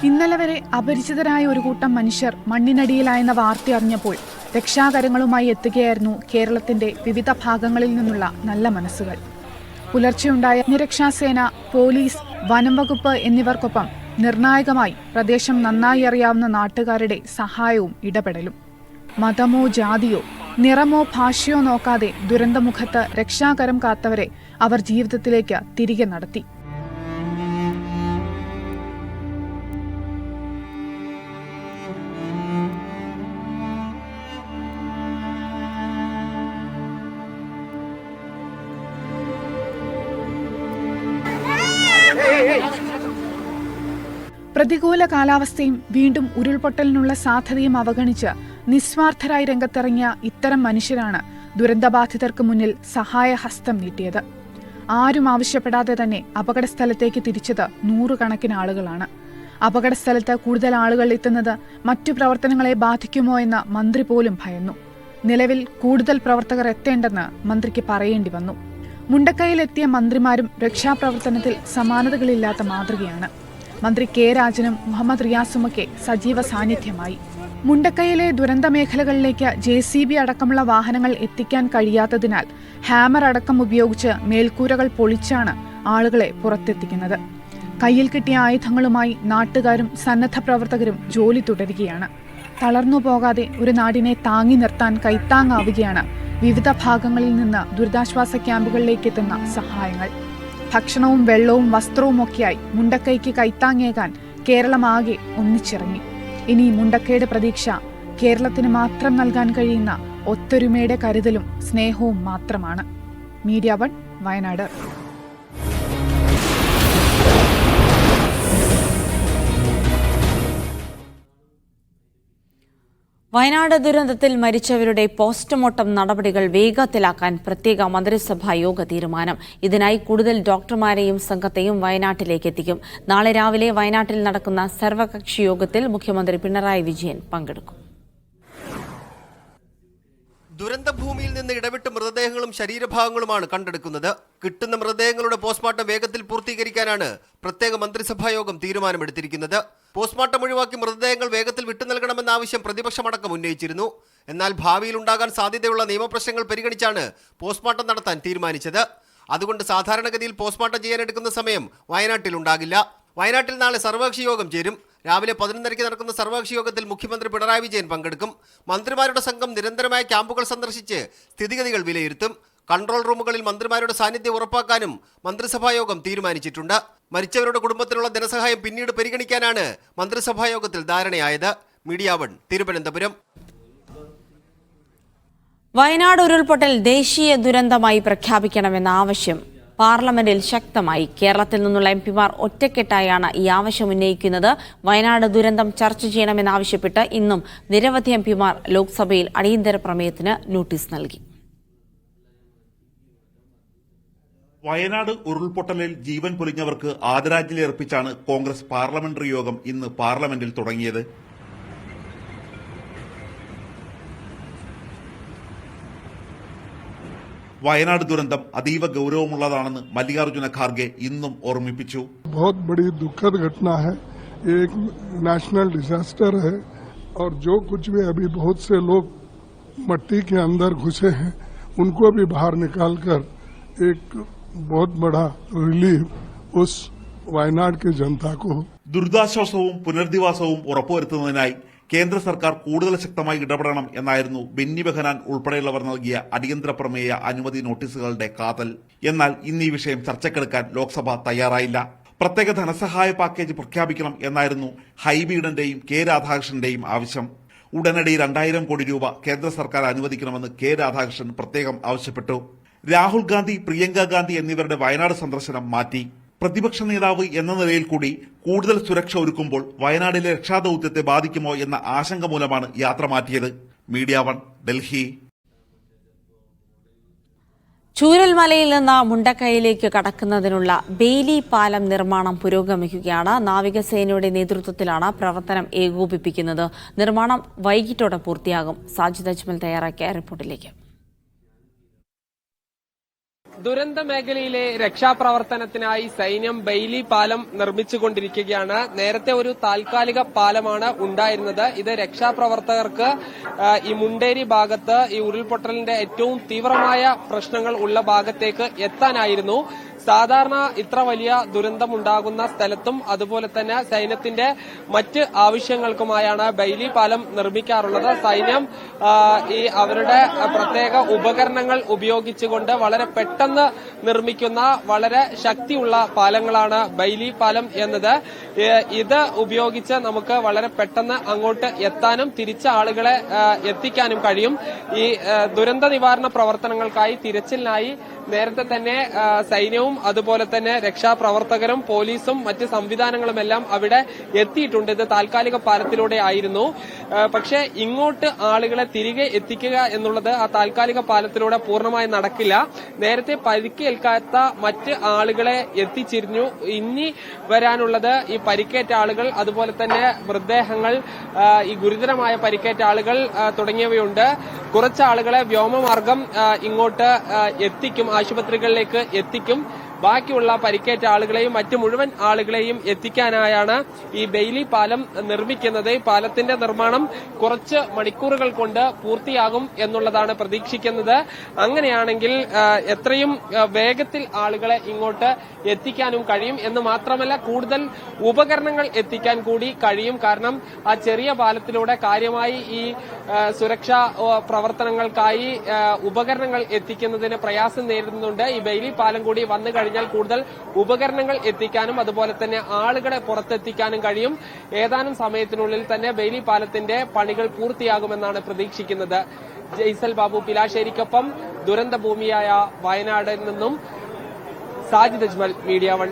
ഇന്നലെ വരെ അപരിചിതരായ ഒരു കൂട്ടം മനുഷ്യർ മണ്ണിനടിയിലായെന്ന വാർത്ത അറിഞ്ഞപ്പോൾ രക്ഷാകരങ്ങളുമായി എത്തുകയായിരുന്നു കേരളത്തിന്റെ വിവിധ ഭാഗങ്ങളിൽ നിന്നുള്ള നല്ല മനസ്സുകൾ. പുലർച്ചെയുണ്ടായ അഗ്നിരക്ഷാസേന, പോലീസ്, വനം വകുപ്പ് എന്നിവർക്കൊപ്പം നിർണായകമായി പ്രദേശം നന്നായി അറിയാവുന്ന നാട്ടുകാരുടെ സഹായവും ഇടപെടലും. മതമോ ജാതിയോ നിറമോ ഭാഷയോ നോക്കാതെ ദുരന്തമുഖത്ത് രക്ഷാകരം കാത്തവരെ അവർ ജീവിതത്തിലേക്ക് തിരികെ നടത്തി. പ്രതികൂല കാലാവസ്ഥയും വീണ്ടും ഉരുൾപൊട്ടലിനുള്ള സാധ്യതയും അവഗണിച്ച് നിസ്വാർത്ഥരായി രംഗത്തിറങ്ങിയ ഇത്തരം മനുഷ്യരാണ് ദുരന്തബാധിതർക്ക് മുന്നിൽ സഹായഹസ്തം നീട്ടിയത്. ആരും ആവശ്യപ്പെടാതെ തന്നെ അപകടസ്ഥലത്തേക്ക് തിരിച്ചത് 100 കണക്കിന് ആളുകളാണ്. അപകടസ്ഥലത്ത് കൂടുതൽ ആളുകൾ എത്തുന്നത് മറ്റു പ്രവർത്തനങ്ങളെ ബാധിക്കുമോ എന്ന് മന്ത്രി പോലും ഭയന്നു. നിലവിൽ കൂടുതൽ പ്രവർത്തകർ എത്തേണ്ടെന്ന് മന്ത്രിക്ക് പറയേണ്ടി വന്നു. മുണ്ടക്കൈയിലെത്തിയ മന്ത്രിമാരും രക്ഷാപ്രവർത്തനത്തിൽ സമാനതകളില്ലാത്ത മാതൃകയാണ്. മന്ത്രി കെ രാജനും മുഹമ്മദ് റിയാസുമൊക്കെ സജീവ സാന്നിധ്യമായി. മുണ്ടക്കൈയിലെ ദുരന്ത മേഖലകളിലേക്ക് JCB അടക്കമുള്ള വാഹനങ്ങൾ എത്തിക്കാൻ കഴിയാത്തതിനാൽ ഹാമർ അടക്കം ഉപയോഗിച്ച് മേൽക്കൂരകൾ പൊളിച്ചാണ് ആളുകളെ പുറത്തെത്തിക്കുന്നത്. കയ്യിൽ കിട്ടിയ ആയുധങ്ങളുമായി നാട്ടുകാരും സന്നദ്ധ പ്രവർത്തകരും ജോലി തുടരുകയാണ്. തളർന്നു പോകാതെ ഒരു നാടിനെ താങ്ങി നിർത്താൻ കൈത്താങ്ങാവുകയാണ് വിവിധ ഭാഗങ്ങളിൽ നിന്ന് ദുരിതാശ്വാസ ക്യാമ്പുകളിലേക്ക് എത്തുന്ന സഹായങ്ങൾ. ഭക്ഷണവും വെള്ളവും വസ്ത്രവും ഒക്കെയായി മുണ്ടക്കൈക്ക് കൈത്താങ്ങേകാൻ കേരളമാകെ ഒന്നിച്ചിറങ്ങി. ഇനി മുണ്ടക്കൈയുടെ പ്രതീക്ഷ കേരളത്തിന് മാത്രം നൽകാൻ കഴിയുന്ന ഒത്തൊരുമയുടെ കരുതലും സ്നേഹവും മാത്രമാണ്. മീഡിയ 1 വയനാട്. വയനാട് ദുരന്തത്തിൽ മരിച്ചവരുടെ പോസ്റ്റ്മോർട്ടം നടപടികൾ വേഗത്തിലാക്കാൻ പ്രത്യേക മന്ത്രിസഭാ യോഗ തീരുമാനം. ഇതിനായി കൂടുതൽ ഡോക്ടർമാരെയും സംഘത്തെയും വയനാട്ടിലേക്ക് എത്തിക്കും. നാളെ രാവിലെ വയനാട്ടിൽ നടക്കുന്ന സർവകക്ഷി യോഗത്തിൽ മുഖ്യമന്ത്രി പിണറായി വിജയൻ പങ്കെടുക്കും. ദുരന്തഭൂമിയിൽ നിന്ന് ഇടവിട്ട് മൃതദേഹങ്ങളും ശരീരഭാഗങ്ങളുമാണ് കണ്ടെടുക്കുന്നത്. കിട്ടുന്ന മൃതദേഹങ്ങളുടെ പോസ്റ്റ്മോർട്ടം വേഗത്തിൽ പൂർത്തീകരിക്കാനാണ് പ്രത്യേക മന്ത്രിസഭാ യോഗം തീരുമാനമെടുത്തിരിക്കുന്നത്. പോസ്റ്റ്മോർട്ടം ഒഴിവാക്കി മൃതദേഹങ്ങൾ വേഗത്തിൽ വിട്ടു നൽകണമെന്ന ആവശ്യം പ്രതിപക്ഷമടക്കം ഉന്നയിച്ചിരുന്നു. എന്നാൽ ഭാവിയിൽ ഉണ്ടാകാൻ സാധ്യതയുള്ള നിയമപ്രശ്നങ്ങൾ പരിഗണിച്ചാണ് പോസ്റ്റ്മോർട്ടം നടത്താൻ തീരുമാനിച്ചത്. അതുകൊണ്ട് സാധാരണഗതിയിൽ പോസ്റ്റ്മോർട്ടം ചെയ്യാനെടുക്കുന്ന സമയം വയനാട്ടിൽ ഉണ്ടാകില്ല. വയനാട്ടിൽ നാളെ സർവകക്ഷി യോഗം ചേരും. രാവിലെ 11:30 നടക്കുന്ന സർവകക്ഷി യോഗത്തിൽ മുഖ്യമന്ത്രി പിണറായി വിജയൻ പങ്കെടുക്കും. മന്ത്രിമാരുടെ സംഘം നിരന്തരമായ ക്യാമ്പുകൾ സന്ദർശിച്ച് സ്ഥിതിഗതികൾ വിലയിരുത്തും. കൺട്രോൾ റൂമുകളിൽ മന്ത്രിമാരുടെ സാന്നിധ്യം ഉറപ്പാക്കാനും മന്ത്രിസഭാ യോഗം തീരുമാനിച്ചിട്ടുണ്ട്. മരിച്ചവരുടെ കുടുംബത്തിനുള്ള ധനസഹായം പിന്നീട് പരിഗണിക്കാനാണ് മന്ത്രിസഭാ യോഗത്തിൽ ധാരണയായത്. മീഡിയ 1 തിരുവനന്തപുരം. വയനാട് ഉരുൾപൊട്ടൽ ദേശീയ ദുരന്തമായി പ്രഖ്യാപിക്കണമെന്ന ആവശ്യം പാർലമെന്റിൽ ശക്തമായി. കേരളത്തിൽ നിന്നുള്ള എംപിമാർ ഒറ്റക്കെട്ടായാണ് ഈ ആവശ്യം ഉന്നയിക്കുന്നത്. വയനാട് ദുരന്തം ചർച്ച ചെയ്യണമെന്നാവശ്യപ്പെട്ട് ഇന്നും നിരവധി എംപിമാർ ലോക്സഭയിൽ അടിയന്തര പ്രമേയത്തിന് നോട്ടീസ് നൽകി. വയനാട് ഉരുൾപൊട്ടലിൽ ജീവൻ പൊലിഞ്ഞവർക്ക് ആദരാഞ്ജലി അർപ്പിച്ചാണ് കോൺഗ്രസ് പാർലമെന്ററി യോഗം ഇന്ന് പാർലമെന്റിൽ തുടങ്ങിയത്. വയനാട് ദുരന്തം അതീവ ഗൌരവമുള്ളതാണെന്ന് മല്ലികാർജുന ഖാർഗെ ഇന്നും ഓർമ്മിപ്പിച്ചു. बहुत बड़ी दुखद घटना है, एक नेशनल डिजास्टर है और जो कुछ भी अभी बहुत से लोग मट्टी के अंदर घुसे हैं उनको भी बाहर निकालकर एक बहुत बड़ा रिलीफ उस വയനാട് के जनता को. ദുരിതാശ്വാസവും പുനരധിവാസവും ഉറപ്പുവരുത്തുന്നതിനായി കേന്ദ്ര സർക്കാർ കൂടുതൽ ശക്തമായി ഇടപെടണം എന്നായിരുന്നു ബെന്നി ബെഹനാൻ ഉൾപ്പെടെയുള്ളവർ നൽകിയ അടിയന്തര പ്രമേയ അനുമതി നോട്ടീസുകളുടെ കാതൽ. എന്നാൽ ഇന്ന് ഈ വിഷയം ചർച്ചയ്ക്കെടുക്കാൻ ലോക്സഭ തയ്യാറായില്ല. പ്രത്യേക ധനസഹായ പാക്കേജ് പ്രഖ്യാപിക്കണം എന്നായിരുന്നു ഹൈബീഡന്റെയും കെ രാധാകൃഷ്ണന്റെയും ആവശ്യം. ഉടനടി 2000 കോടി രൂപ കേന്ദ്ര സർക്കാർ അനുവദിക്കണമെന്ന് കെ രാധാകൃഷ്ണൻ പ്രത്യേകം ആവശ്യപ്പെട്ടു. രാഹുൽ ഗാന്ധി, പ്രിയങ്ക ഗാന്ധി എന്നിവരുടെ വയനാട് സന്ദർശനം മാറ്റി. പ്രതിപക്ഷ നേതാവ് എന്ന നിലയിൽ കൂടി കൂടുതൽ സുരക്ഷ ഒരുക്കുമ്പോൾ വയനാടിലെ രക്ഷാദൌത്യത്തെ ബാധിക്കുമോ എന്ന ആശങ്ക മൂലമാണ് യാത്ര മാറ്റിയത്. മീഡിയ 1 ഡൽഹി. ചൂരൽമലയിൽ നിന്ന് മുണ്ടക്കൈയിലേക്ക് കടക്കുന്നതിനുള്ള ബെയ്ലി പാലം നിർമ്മാണം പുരോഗമിക്കുകയാണ്. നാവികസേനയുടെ നേതൃത്വത്തിലാണ് പ്രവർത്തനം ഏകോപിപ്പിക്കുന്നത്. നിർമ്മാണം വൈകിട്ടോടെ പൂർത്തിയാകും. സാജിദ് അജ്മൽ തയ്യാറാക്കിയ റിപ്പോർട്ടിലേക്ക്. ദുരന്ത മേഖലയിലെ രക്ഷാപ്രവർത്തനത്തിനായി സൈന്യം ബെയ്ലി പാലം നിർമ്മിച്ചുകൊണ്ടിരിക്കുകയാണ്. നേരത്തെ ഒരു താൽക്കാലിക പാലമാണ് ഉണ്ടായിരുന്നത്. ഇത് രക്ഷാപ്രവർത്തകർക്ക് ഈ മുണ്ടേരി ഭാഗത്ത് ഈ ഉരുൾപൊട്ടലിന്റെ ഏറ്റവും തീവ്രമായ പ്രശ്നങ്ങൾ ഉള്ള ഭാഗത്തേക്ക് എത്താനായിരുന്നു. സാധാരണ ഇത്ര വലിയ ദുരന്തമുണ്ടാകുന്ന സ്ഥലത്തും അതുപോലെ തന്നെ സൈന്യത്തിന്റെ മറ്റ് ആവശ്യങ്ങൾക്കുമായാണ് ബെയ്ലി പാലം നിർമ്മിക്കാറുള്ളത്. സൈന്യം ഈ അവരുടെ പ്രത്യേക ഉപകരണങ്ങൾ ഉപയോഗിച്ചുകൊണ്ട് വളരെ പെട്ടെന്ന് നിർമ്മിക്കുന്ന വളരെ ശക്തിയുള്ള പാലങ്ങളാണ് ബെയ്ലി പാലം എന്നത്. ഇത് ഉപയോഗിച്ച് നമുക്ക് വളരെ പെട്ടെന്ന് അങ്ങോട്ട് എത്താനും തിരിച്ച ആളുകളെ എത്തിക്കാനും കഴിയും. ഈ ദുരന്ത നിവാരണ പ്രവർത്തനങ്ങൾക്കായി തിരച്ചിലിനായി നേരത്തെ തന്നെ സൈന്യവും അതുപോലെ തന്നെ രക്ഷാപ്രവർത്തകരും പോലീസും മറ്റ് സംവിധാനങ്ങളുമെല്ലാം അവിടെ എത്തിയിട്ടുണ്ട്. ഇത് താൽക്കാലിക പാലത്തിലൂടെ ആയിരുന്നു. പക്ഷേ ഇങ്ങോട്ട് ആളുകളെ തിരികെ എത്തിക്കുക എന്നുള്ളത് ആ താൽക്കാലിക പാലത്തിലൂടെ പൂർണ്ണമായി നടക്കില്ല. നേരത്തെ പരിക്കേൽക്കാത്ത മറ്റ് ആളുകളെ എത്തിച്ചിരുന്നു. ഇനി വരാനുള്ളത് ഈ പരിക്കേറ്റ ആളുകൾ, അതുപോലെ തന്നെ മൃതദേഹങ്ങൾ, ഈ ഗുരുതരമായ പരിക്കേറ്റ ആളുകൾ തുടങ്ങിയവയുണ്ട്. കുറച്ച് ആളുകളെ വ്യോമമാർഗം ഇങ്ങോട്ട് എത്തിക്കും, ആശുപത്രികളിലേക്ക് എത്തിക്കും. ബാക്കിയുള്ള പരിക്കേറ്റ ആളുകളെയും മറ്റു മുഴുവൻ ആളുകളെയും എത്തിക്കാനായാണ് ഈ ബെയ്ലി പാലം നിർമ്മിക്കുന്നത്. ഈ പാലത്തിന്റെ നിർമ്മാണം കുറച്ച് മണിക്കൂറുകൾ കൊണ്ട് പൂർത്തിയാകും എന്നുള്ളതാണ് പ്രതീക്ഷിക്കുന്നത്. അങ്ങനെയാണെങ്കിൽ എത്രയും വേഗത്തിൽ ആളുകളെ ഇങ്ങോട്ട് എത്തിക്കാനും കഴിയും എന്ന് മാത്രമല്ല കൂടുതൽ ഉപകരണങ്ങൾ എത്തിക്കാൻ കൂടി കഴിയും. കാരണം ആ ചെറിയ പാലത്തിലൂടെ കാര്യമായി ഈ സുരക്ഷാ പ്രവർത്തനങ്ങൾക്കായി ഉപകരണങ്ങൾ എത്തിക്കുന്നതിന് പ്രയാസം നേരിടുന്നുണ്ട്. ഈ ബെയ്ലി പാലം കൂടി വന്നു കഴിഞ്ഞാൽ കൂടുതൽ ഉപകരണങ്ങൾ എത്തിക്കാനും അതുപോലെ തന്നെ ആളുകളെ പുറത്തെത്തിക്കാനും കഴിയും. ഏതാനും സമയത്തിനുള്ളിൽ തന്നെ ബെയ്ലി പാലത്തിന്റെ പണികൾ പൂർത്തിയാകുമെന്നാണ് പ്രതീക്ഷിക്കുന്നത്. ജയ്സൽ ബാബു പിലാശ്ശേരിക്കൊപ്പം ദുരന്തഭൂമിയായ വയനാടിൽ നിന്നും സാജിദ് അജ്മൽ, മീഡിയ 1.